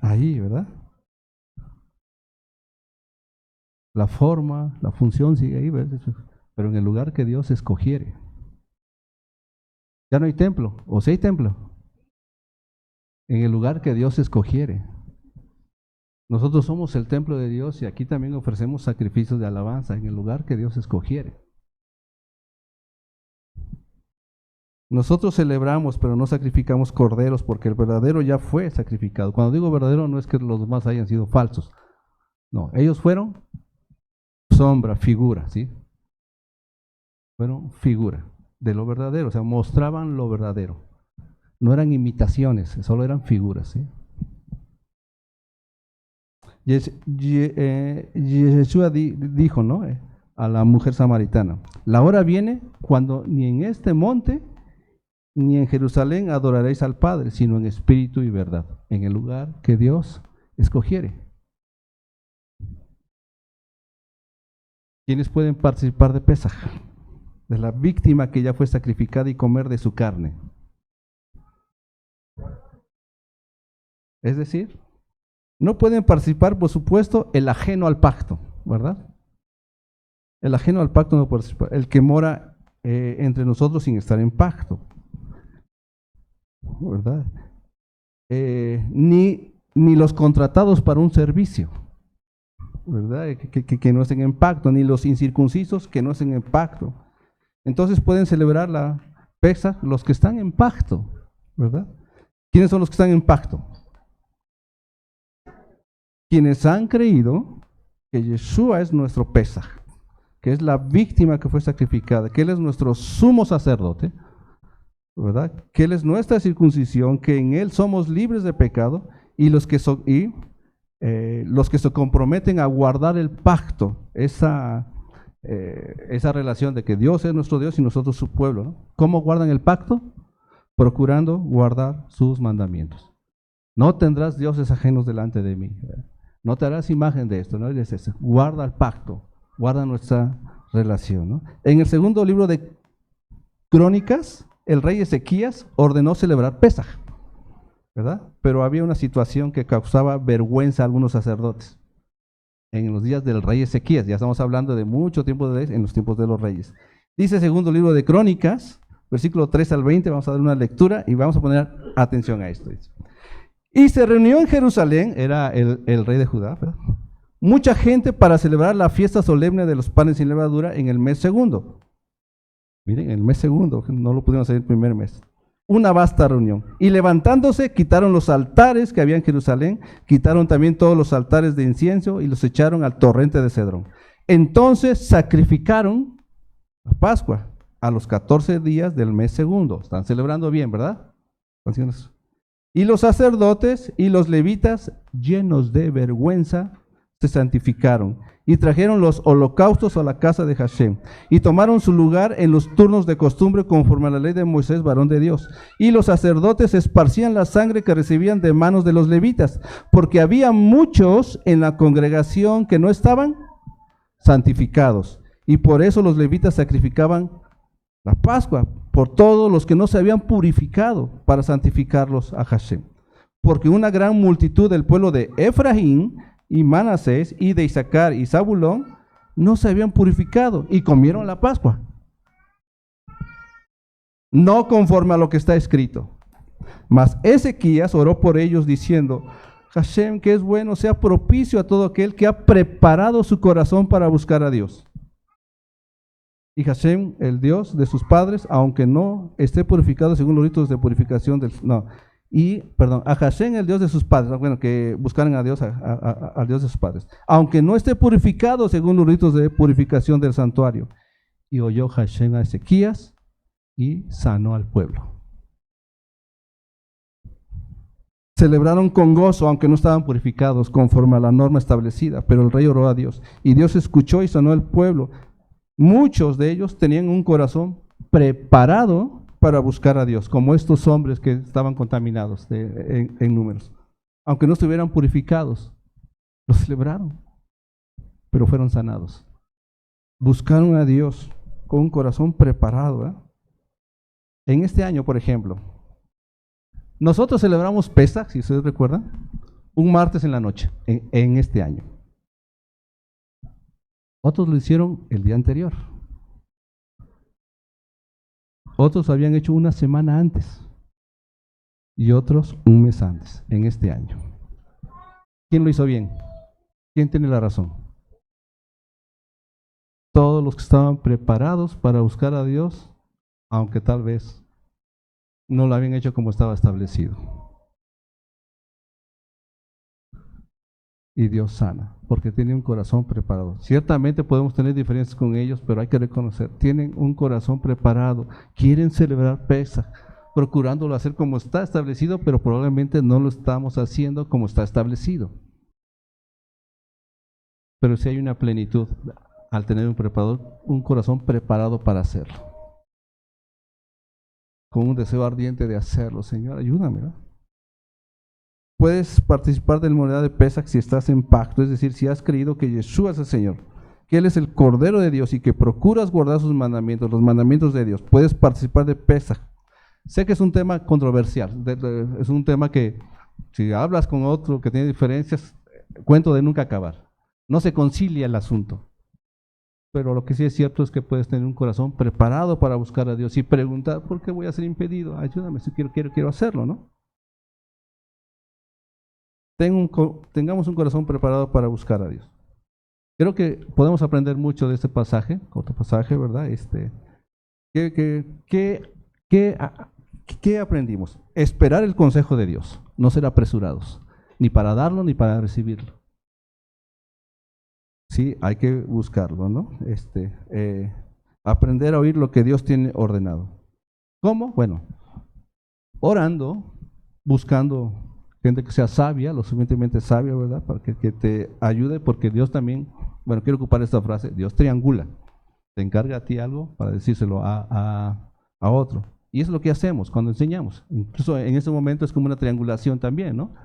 Ahí, ¿verdad? La forma, la función sigue ahí, ¿verdad? Pero en el lugar que Dios escogiere. Ya no hay templo, o si hay templo. en el lugar que Dios escogiere. Nosotros somos el templo de Dios y aquí también ofrecemos sacrificios de alabanza en el lugar que Dios escogiere. Nosotros celebramos, pero no sacrificamos corderos porque el verdadero ya fue sacrificado. Cuando digo verdadero no es que los demás hayan sido falsos. No, ellos fueron sombra, figura, ¿sí? Fueron figura de lo verdadero, o sea, mostraban lo verdadero. No eran imitaciones, solo eran figuras, ¿sí? Yeshua dijo, ¿no? A la mujer samaritana, la hora viene cuando ni en este monte ni en Jerusalén adoraréis al Padre, sino en espíritu y verdad, en el lugar que Dios escogiere. ¿Quiénes pueden participar de Pesaj? De la víctima que ya fue sacrificada y comer de su carne. Es decir, no pueden participar, por supuesto, el ajeno al pacto, ¿verdad? El ajeno al pacto no puede participar. El que mora entre nosotros sin estar en pacto, ¿verdad? Ni los contratados para un servicio, ¿verdad? Que no estén en pacto, ni los incircuncisos que no estén en pacto. Entonces pueden celebrar la Pesaj los que están en pacto, ¿verdad? ¿Quiénes son los que están en pacto? Quienes han creído que Yeshua es nuestro Pesaj, que es la víctima que fue sacrificada, que Él es nuestro sumo sacerdote, ¿verdad? Que Él es nuestra circuncisión, que en Él somos libres de pecado, y los que se comprometen a guardar el pacto, esa relación de que Dios es nuestro Dios y nosotros su pueblo, ¿no? ¿Cómo guardan el pacto? Procurando guardar sus mandamientos. No tendrás dioses ajenos delante de mí, ¿verdad? No te harás imagen de esto, ¿no? Guarda el pacto, guarda nuestra relación, ¿no? En el segundo libro de Crónicas, el rey Ezequías ordenó celebrar Pesaj, ¿verdad? Pero había una situación que causaba vergüenza a algunos sacerdotes. En los días del rey Ezequías, ya estamos hablando de mucho tiempo en los tiempos de los reyes. Dice segundo libro de Crónicas, versículo 3 al 20, vamos a dar una lectura y vamos a poner atención a esto. Dice. Y se reunió en Jerusalén, era el rey de Judá, ¿verdad? Mucha gente para celebrar la fiesta solemne de los panes sin levadura en el mes segundo. Miren, el mes segundo, no lo pudieron hacer el primer mes. Una vasta reunión. Y levantándose, quitaron los altares que había en Jerusalén, quitaron también todos los altares de incienso y los echaron al torrente de Cedrón. Entonces sacrificaron la Pascua a los 14 días del mes segundo. Están celebrando bien, ¿verdad? Y los sacerdotes y los levitas, llenos de vergüenza, se santificaron y trajeron los holocaustos a la casa de Hashem y tomaron su lugar en los turnos de costumbre conforme a la ley de Moisés, varón de Dios. Y los sacerdotes esparcían la sangre que recibían de manos de los levitas, porque había muchos en la congregación que no estaban santificados, y por eso los levitas sacrificaban la Pascua por todos los que no se habían purificado para santificarlos a Hashem. Porque una gran multitud del pueblo de Efraín y Manasés y de Isaacar y Zabulón no se habían purificado y comieron la Pascua. No conforme a lo que está escrito. Mas Ezequías oró por ellos diciendo: Hashem, que es bueno, sea propicio a todo aquel que ha preparado su corazón para buscar a Dios. Y Hashem, el Dios de sus padres, aunque no esté purificado según los ritos de purificación a Hashem, el Dios de sus padres, bueno, que buscaran a Dios, al Dios de sus padres, aunque no esté purificado según los ritos de purificación del santuario. Y oyó Hashem a Ezequías y sanó al pueblo. Celebraron con gozo, aunque no estaban purificados conforme a la norma establecida, pero el rey oró a Dios, y Dios escuchó y sanó al pueblo. Muchos de ellos tenían un corazón preparado para buscar a Dios, como estos hombres que estaban contaminados en números. Aunque no estuvieran purificados, los celebraron, pero fueron sanados. Buscaron a Dios con un corazón preparado, ¿eh? En este año, por ejemplo, nosotros celebramos Pesaj, si ustedes recuerdan, un martes en la noche, en este año. Otros lo hicieron el día anterior. Otros habían hecho una semana antes. y otros un mes antes, en este año. ¿Quién lo hizo bien? ¿Quién tiene la razón? Todos los que estaban preparados para buscar a Dios, aunque tal vez no lo habían hecho como estaba establecido. Y Dios sana, porque tiene un corazón preparado. Ciertamente podemos tener diferencias con ellos, pero hay que reconocer, tienen un corazón preparado, quieren celebrar Pesaj, procurándolo hacer como está establecido, pero probablemente no lo estamos haciendo como está establecido. Pero sí hay una plenitud al tener un corazón preparado para hacerlo. Con un deseo ardiente de hacerlo. Señor, ayúdame, ¿no? Puedes participar del memorial de Pesaj si estás en pacto, es decir, si has creído que Yeshua es el Señor, que Él es el Cordero de Dios y que procuras guardar sus mandamientos, los mandamientos de Dios. Puedes participar de Pesaj. Sé que es un tema controversial, es un tema que si hablas con otro que tiene diferencias, cuento de nunca acabar. No se concilia el asunto. Pero lo que sí es cierto es que puedes tener un corazón preparado para buscar a Dios y preguntar, ¿por qué voy a ser impedido? Ayúdame, si quiero hacerlo, ¿no? Tengamos un corazón preparado para buscar a Dios. Creo que podemos aprender mucho de este pasaje, corto pasaje, ¿verdad? ¿Qué aprendimos? Esperar el consejo de Dios, no ser apresurados, ni para darlo ni para recibirlo. Sí, hay que buscarlo, ¿no? Aprender a oír lo que Dios tiene ordenado. ¿Cómo? Bueno, orando, buscando gente que sea sabia, lo suficientemente sabia, ¿verdad? Para que te ayude, porque Dios también, bueno, quiero ocupar esta frase, Dios triangula, te encarga a ti algo para decírselo a otro. Y eso es lo que hacemos cuando enseñamos. Incluso en ese momento es como una triangulación también, ¿no?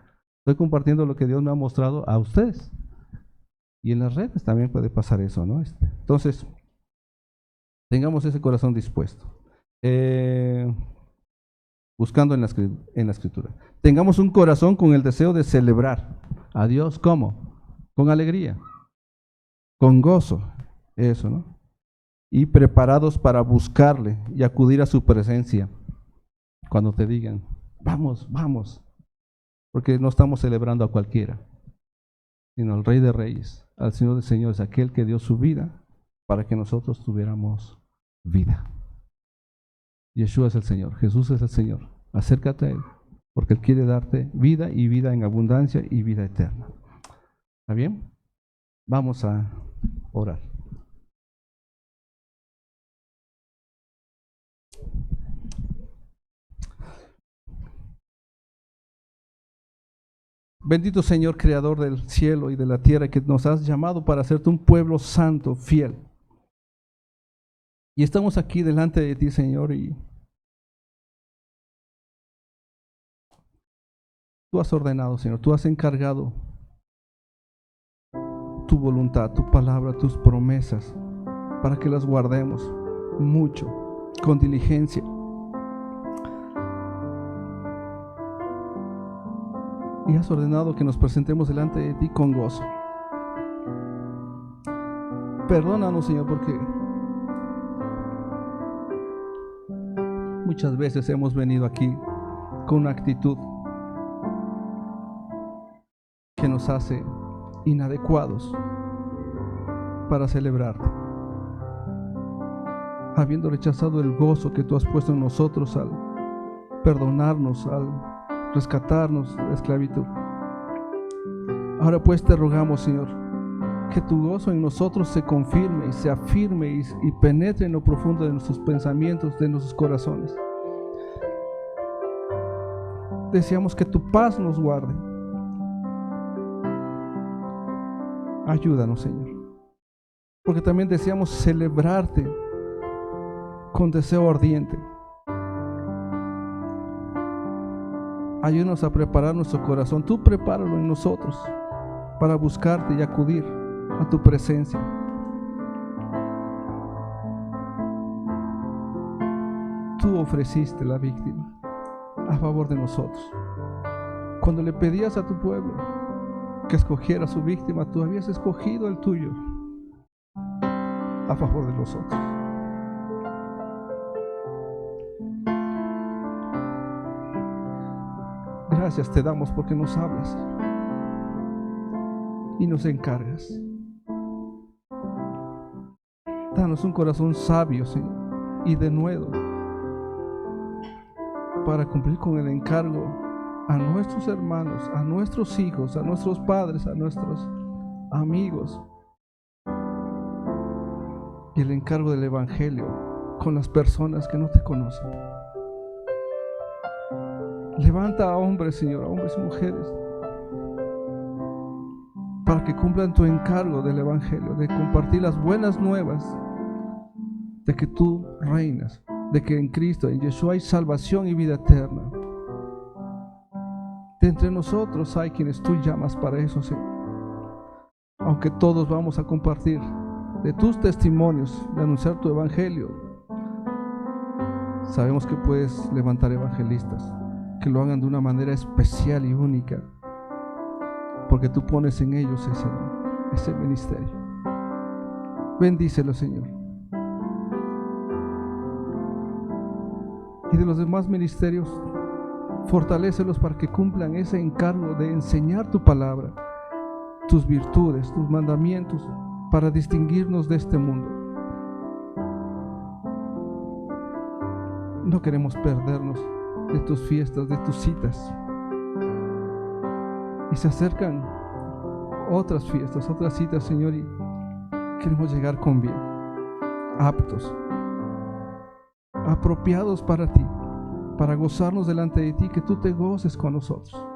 Estoy compartiendo lo que Dios me ha mostrado a ustedes. Y en las redes también puede pasar eso, ¿no? Entonces, tengamos ese corazón dispuesto. Buscando en la escritura. Tengamos un corazón con el deseo de celebrar a Dios, ¿cómo? Con alegría, con gozo, eso, ¿no? Y preparados para buscarle y acudir a su presencia cuando te digan, vamos, vamos, porque no estamos celebrando a cualquiera, sino al Rey de Reyes, al Señor de Señores, aquel que dio su vida para que nosotros tuviéramos vida. Yeshua es el Señor, Jesús es el Señor. Acércate a Él, porque Él quiere darte vida y vida en abundancia y vida eterna. ¿Está bien? Vamos a orar. Bendito Señor, Creador del cielo y de la tierra, que nos has llamado para hacerte un pueblo santo, fiel. Y estamos aquí delante de ti, Señor, y tú has ordenado, Señor, tú has encargado tu voluntad, tu palabra, tus promesas, para que las guardemos mucho, con diligencia. Y has ordenado que nos presentemos delante de ti con gozo. Perdónanos, Señor, porque muchas veces hemos venido aquí con una actitud que nos hace inadecuados para celebrarte, habiendo rechazado el gozo que tú has puesto en nosotros al perdonarnos, al rescatarnos de la esclavitud. Ahora pues te rogamos, Señor, que tu gozo en nosotros se confirme y se afirme y penetre en lo profundo de nuestros pensamientos, de nuestros corazones. Deseamos que tu paz nos guarde. Ayúdanos, Señor, porque también deseamos celebrarte con deseo ardiente. Ayúdanos a preparar nuestro corazón. Tú prepáralo en nosotros para buscarte y acudir a tu presencia. Tú ofreciste la víctima a favor de nosotros. Cuando le pedías a tu pueblo que escogiera su víctima, tú habías escogido el tuyo a favor de nosotros. gracias te damos porque nos hablas y nos encargas. Danos un corazón sabio, Señor, y denuedo para cumplir con el encargo a nuestros hermanos, a nuestros hijos, a nuestros padres, a nuestros amigos, y el encargo del Evangelio con las personas que no te conocen. Levanta a hombres, Señor, a hombres y mujeres, para que cumplan tu encargo del Evangelio, de compartir las buenas nuevas de que tú reinas, de que en Cristo, en Yeshua, hay salvación y vida eterna. De entre nosotros hay quienes tú llamas para eso, Señor. Aunque todos vamos a compartir de tus testimonios, de anunciar tu Evangelio, sabemos que puedes levantar evangelistas que lo hagan de una manera especial y única, porque tú pones en ellos ese ministerio. Bendícelo, Señor. Y de los demás ministerios, fortalécelos para que cumplan ese encargo de enseñar tu palabra, tus virtudes, tus mandamientos, para distinguirnos de este mundo. No queremos perdernos de tus fiestas, de tus citas. Y se acercan otras fiestas, otras citas, Señor, y queremos llegar con bien, aptos, apropiados para ti, para gozarnos delante de ti, que tú te goces con nosotros.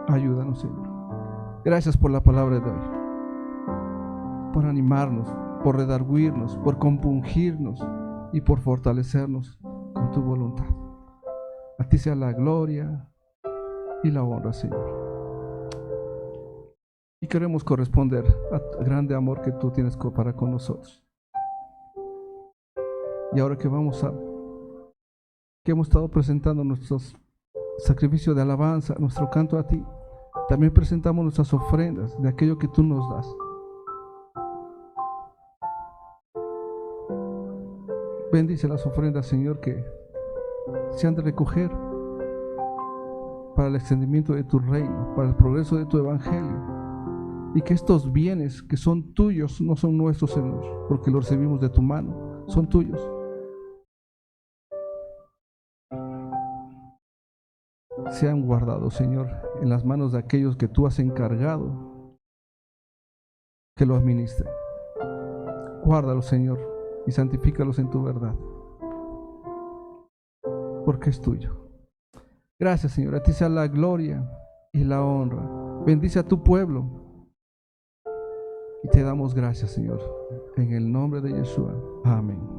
Ayúdanos, Señor. Gracias por la palabra de hoy, por animarnos, por redarguirnos, por compungirnos y por fortalecernos con tu voluntad. A ti sea la gloria y la honra, Señor. Y queremos corresponder al grande amor que tú tienes para con nosotros. Y ahora que hemos estado presentando nuestros sacrificios de alabanza, nuestro canto a ti, también presentamos nuestras ofrendas de aquello que tú nos das. Bendice las ofrendas, Señor, que se han de recoger para el extendimiento de tu reino, para el progreso de tu evangelio, y que estos bienes que son tuyos no son nuestros, Señor, porque los recibimos de tu mano, son tuyos. Sean guardados, Señor, en las manos de aquellos que tú has encargado que lo administren. Guárdalos, Señor, y santifícalos en tu verdad, porque es tuyo. Gracias, Señor. A ti sea la gloria y la honra. Bendice a tu pueblo. Y te damos gracias, Señor, en el nombre de Yeshua. Amén.